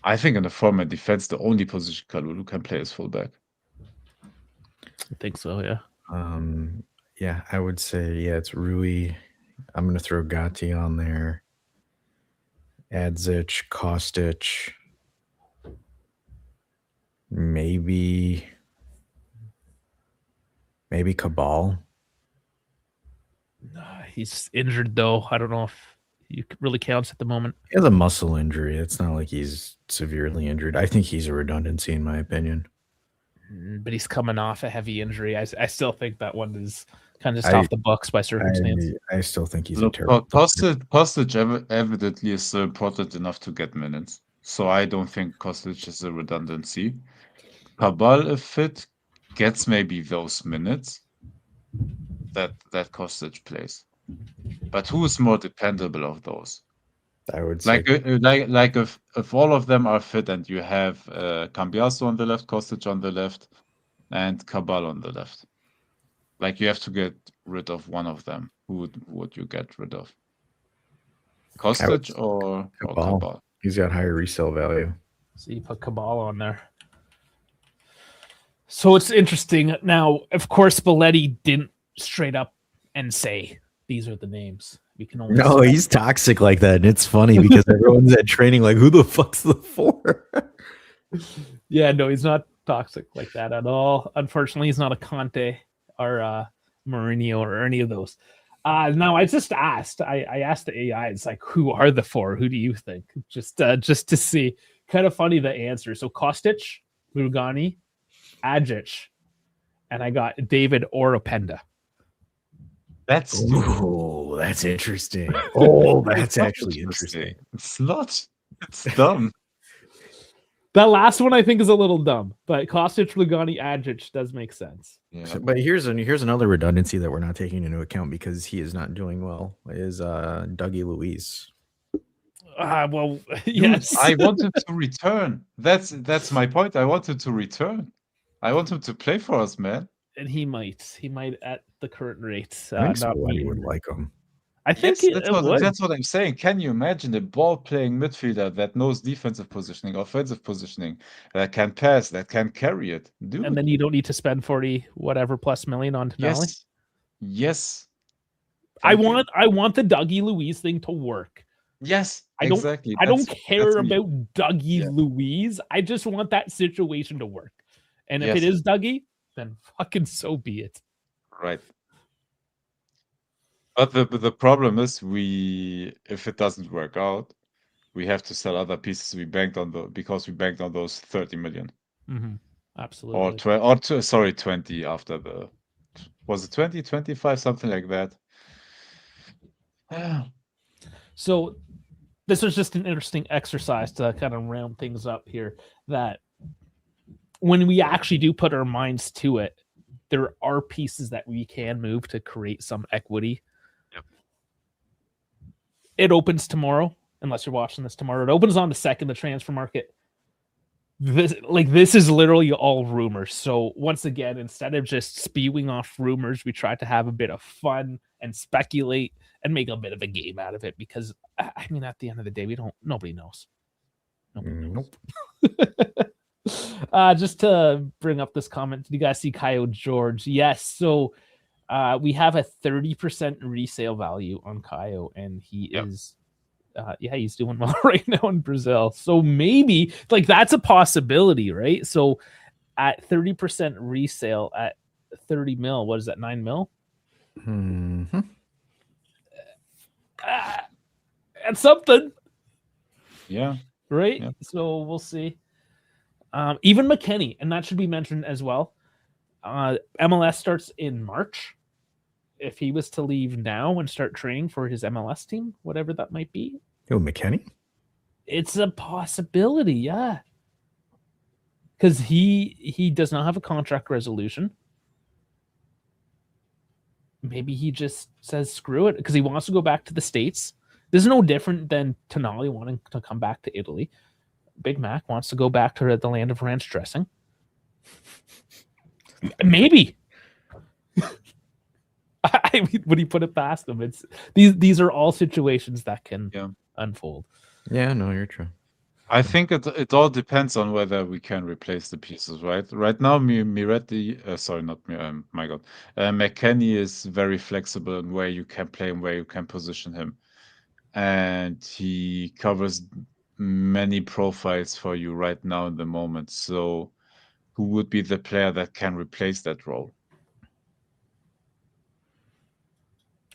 I think in the format defense, the only position Kalulu can play is fullback. I think so, yeah. Yeah, I would say, yeah, it's Rui. I'm going to throw Gatti on there. Adzic, Kostic. Maybe Cabal. He's injured, though. I don't know if he really counts at the moment. He has a muscle injury. It's not like he's severely injured. I think he's a redundancy, in my opinion. But he's coming off a heavy injury. I still think that one is kind of just off the books by circumstance. I still think he's a terrible. Kostic evidently is still important enough to get minutes. So I don't think Kostic is a redundancy. Cabal, if fit, gets maybe those minutes that Kostic plays. But who is more dependable of those? I would say like if all of them are fit and you have Cambiaso on the left, Kostic on the left, and Cabal on the left, like you have to get rid of one of them. Who would you get rid of? Kostic or Cabal? He's got higher resale value. So you put Cabal on there. So it's interesting. Now, of course, Belletti didn't straight up and say these are the names. We can only No, he's toxic like that, and it's funny because everyone's at training like, who the fuck's the 4? Yeah, no, he's not toxic like that at all. Unfortunately, he's not a Conte or Mourinho or any of those. Now, I just asked. I asked the AI. It's like, who are the 4? Who do you think? Just to see. Kind of funny the answer. So Kostic, Rugani, Ajic, and I got David Oropenda. That's interesting. Oh, that's actually interesting. It's not. It's dumb. That last one I think is a little dumb, but Kostic, Rugani, Ajic does make sense. Yeah. But here's another redundancy that we're not taking into account because he is not doing well. Is Dougie Luiz? Well, yes. I wanted to return. That's my point. I wanted to return. I want him to play for us, man. And he might at the current rate. I think somebody would like him. I think that's what I'm saying. Can you imagine a ball-playing midfielder that knows defensive positioning, offensive positioning, that can pass, that can carry it? Dude. And then you don't need to spend 40 whatever plus million on Tonali. Yes. I want the Dougie Luiz thing to work. Yes, exactly. I don't care about Dougie Luiz. I just want that situation to work. And if it is Dougie, then fucking so be it. Right. But the problem is if it doesn't work out, we have to sell other pieces because we banked on those 30 million. Mm-hmm. Absolutely. Or 20 after was it 20, 25, something like that. So this was just an interesting exercise to kind of round things up here, that when we actually do put our minds to it, there are pieces that we can move to create some equity. Yep. It opens tomorrow, unless you're watching this tomorrow. It opens on the 2nd, the transfer market. This is literally all rumors. So once again, instead of just spewing off rumors, we try to have a bit of fun and speculate and make a bit of a game out of it, because I mean, at the end of the day, nobody knows. Nope. Just to bring up this comment, did you guys see Kyle George? Yes. So we have a 30% resale value on Kyle, and he is he's doing well right now in Brazil. So maybe that's a possibility, right? So at 30% resale at 30 mil, what is that, 9 mil? Mm-hmm. That's something. Yeah. Right? Yeah. So we'll see. Even McKennie, and that should be mentioned as well. MLS starts in March. If he was to leave now and start training for his MLS team, whatever that might be. Oh, McKennie? It's a possibility, yeah. Because he does not have a contract resolution. Maybe he just says screw it because he wants to go back to the States. This is no different than Tonali wanting to come back to Italy. Big Mac wants to go back to the land of ranch dressing. Maybe. I mean, when you put it past them, it's these are all situations that can unfold. Yeah, no, you're true. I think it all depends on whether we can replace the pieces, right? Right now, McKennie is very flexible in where you can play and where you can position him. And he covers many profiles for you right now in the moment. So who would be the player that can replace that role?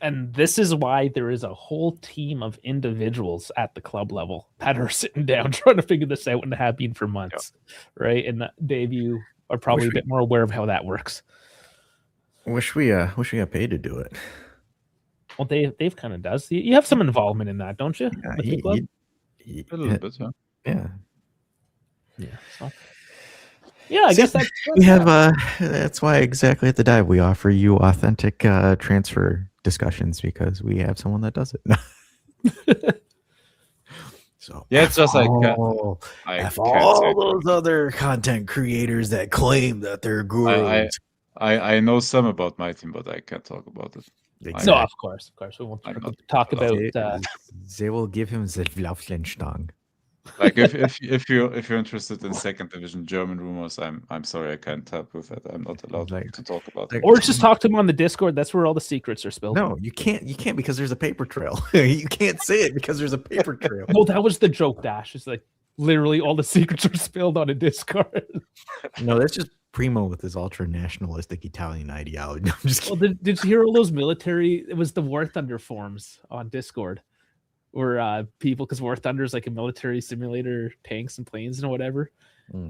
And this is why there is a whole team of individuals at the club level that are sitting down trying to figure this out and have been for months, right? And Dave, you are probably a bit more aware of how that works. Wish we got paid to do it. Well, Dave kind of does. You have some involvement in that, don't you? A little bit, yeah. So. Yeah, I guess that's we have. That's why exactly at the dive we offer you authentic transfer discussions because we have someone that does it. So yeah, it's just all those other content creators that claim that they're gurus. I know some about my team, but I can't talk about it. Exactly. No, of course, we won't talk about. They will give him the Laufenstang. Like if you're interested in second division German rumors, I'm sorry I can't help with that. I'm not allowed to talk about it. Or just talk to him on the Discord. That's where all the secrets are spilled. No, you can't because there's a paper trail. You can't say it because there's a paper trail. No, that was the joke, Dash. It's like literally all the secrets are spilled on a Discord. No, that's just Primo with his ultra nationalistic Italian ideology. I'm just kidding. Well, did you hear all those military? It was the War Thunder forums on Discord. Or people, because War Thunder is like a military simulator, tanks and planes and whatever.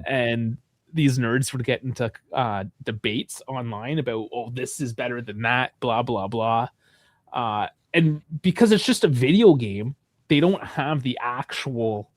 And these nerds would get into debates online about, oh, this is better than that, blah, blah, blah. And because it's just a video game, they don't have the actual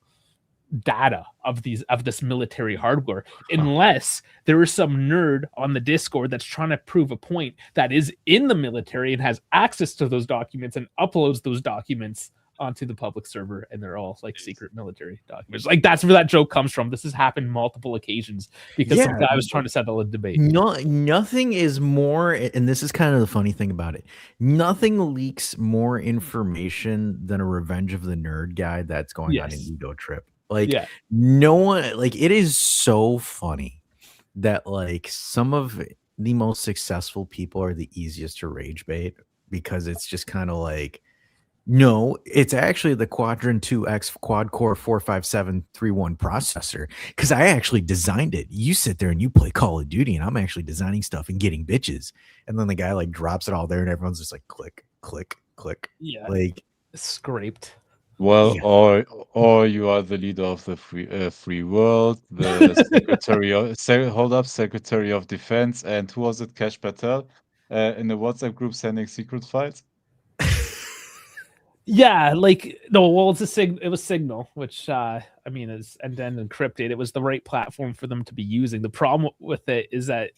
data of this military hardware, unless there is some nerd on the Discord that's trying to prove a point that is in the military and has access to those documents and uploads those documents onto the public server, and they're all like secret military documents. Like that's where that joke comes from. This has happened multiple occasions because some guy was trying to settle a debate. Nothing is more, and this is kind of the funny thing about it. Nothing leaks more information than a Revenge of the Nerd guy that's going on an Edo trip. Like no one, like it is so funny that like some of the most successful people are the easiest to rage bait because it's just kind of like, no, it's actually the Quadrant 2X quad core 45731 processor because I actually designed it. You sit there and you play Call of Duty and I'm actually designing stuff and getting bitches. And then the guy like drops it all there and everyone's just like click, click, click. Yeah. Like scraped. Well, or you are the leader of the free world, the Secretary of Defense, and who was it? Kash Patel in the WhatsApp group sending secret files. Yeah, like no, well, it was Signal, which I mean is and then encrypted. It was the right platform for them to be using. The problem with it is that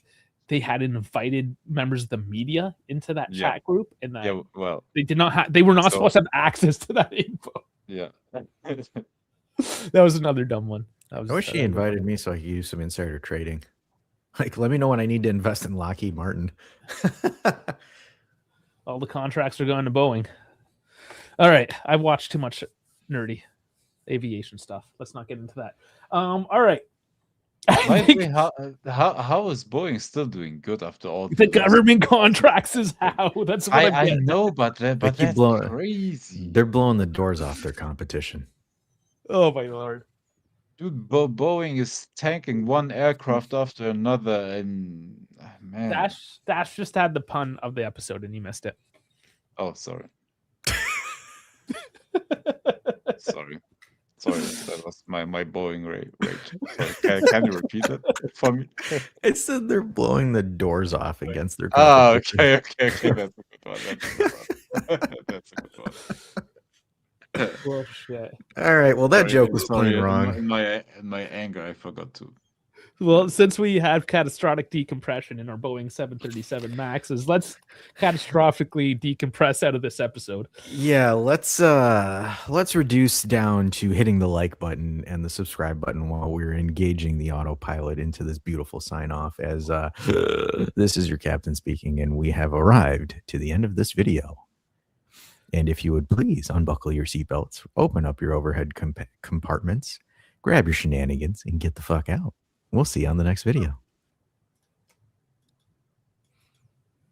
they had invited members of the media into that chat group, and that they did not have. They were not supposed to have access to that info. Yeah, that was another dumb one. I wish he invited me so I could use some insider trading. Like, let me know when I need to invest in Lockheed Martin. All the contracts are going to Boeing. All right, I've watched too much nerdy aviation stuff. Let's not get into that. All right. How is Boeing still doing good after all the government contracts? Is how that's what I know, but that's crazy. They're blowing the doors off their competition. Oh my lord, dude! Boeing is tanking one aircraft after another, and man, Dash just had the pun of the episode, and you missed it. Oh, sorry. Sorry, that was my Boeing rage. Sorry, can you repeat it for me? It said they're blowing the doors off against their competition. Okay. That's a good one. Well, shit. All right, well, that joke was funny wrong. In my anger, I forgot to Well, since we have catastrophic decompression in our Boeing 737 Maxes, let's catastrophically decompress out of this episode. Yeah, let's reduce down to hitting the like button and the subscribe button while we're engaging the autopilot into this beautiful sign off. As this is your captain speaking, and we have arrived to the end of this video. And if you would please unbuckle your seatbelts, open up your overhead compartments, grab your shenanigans, and get the fuck out. We'll see you on the next video.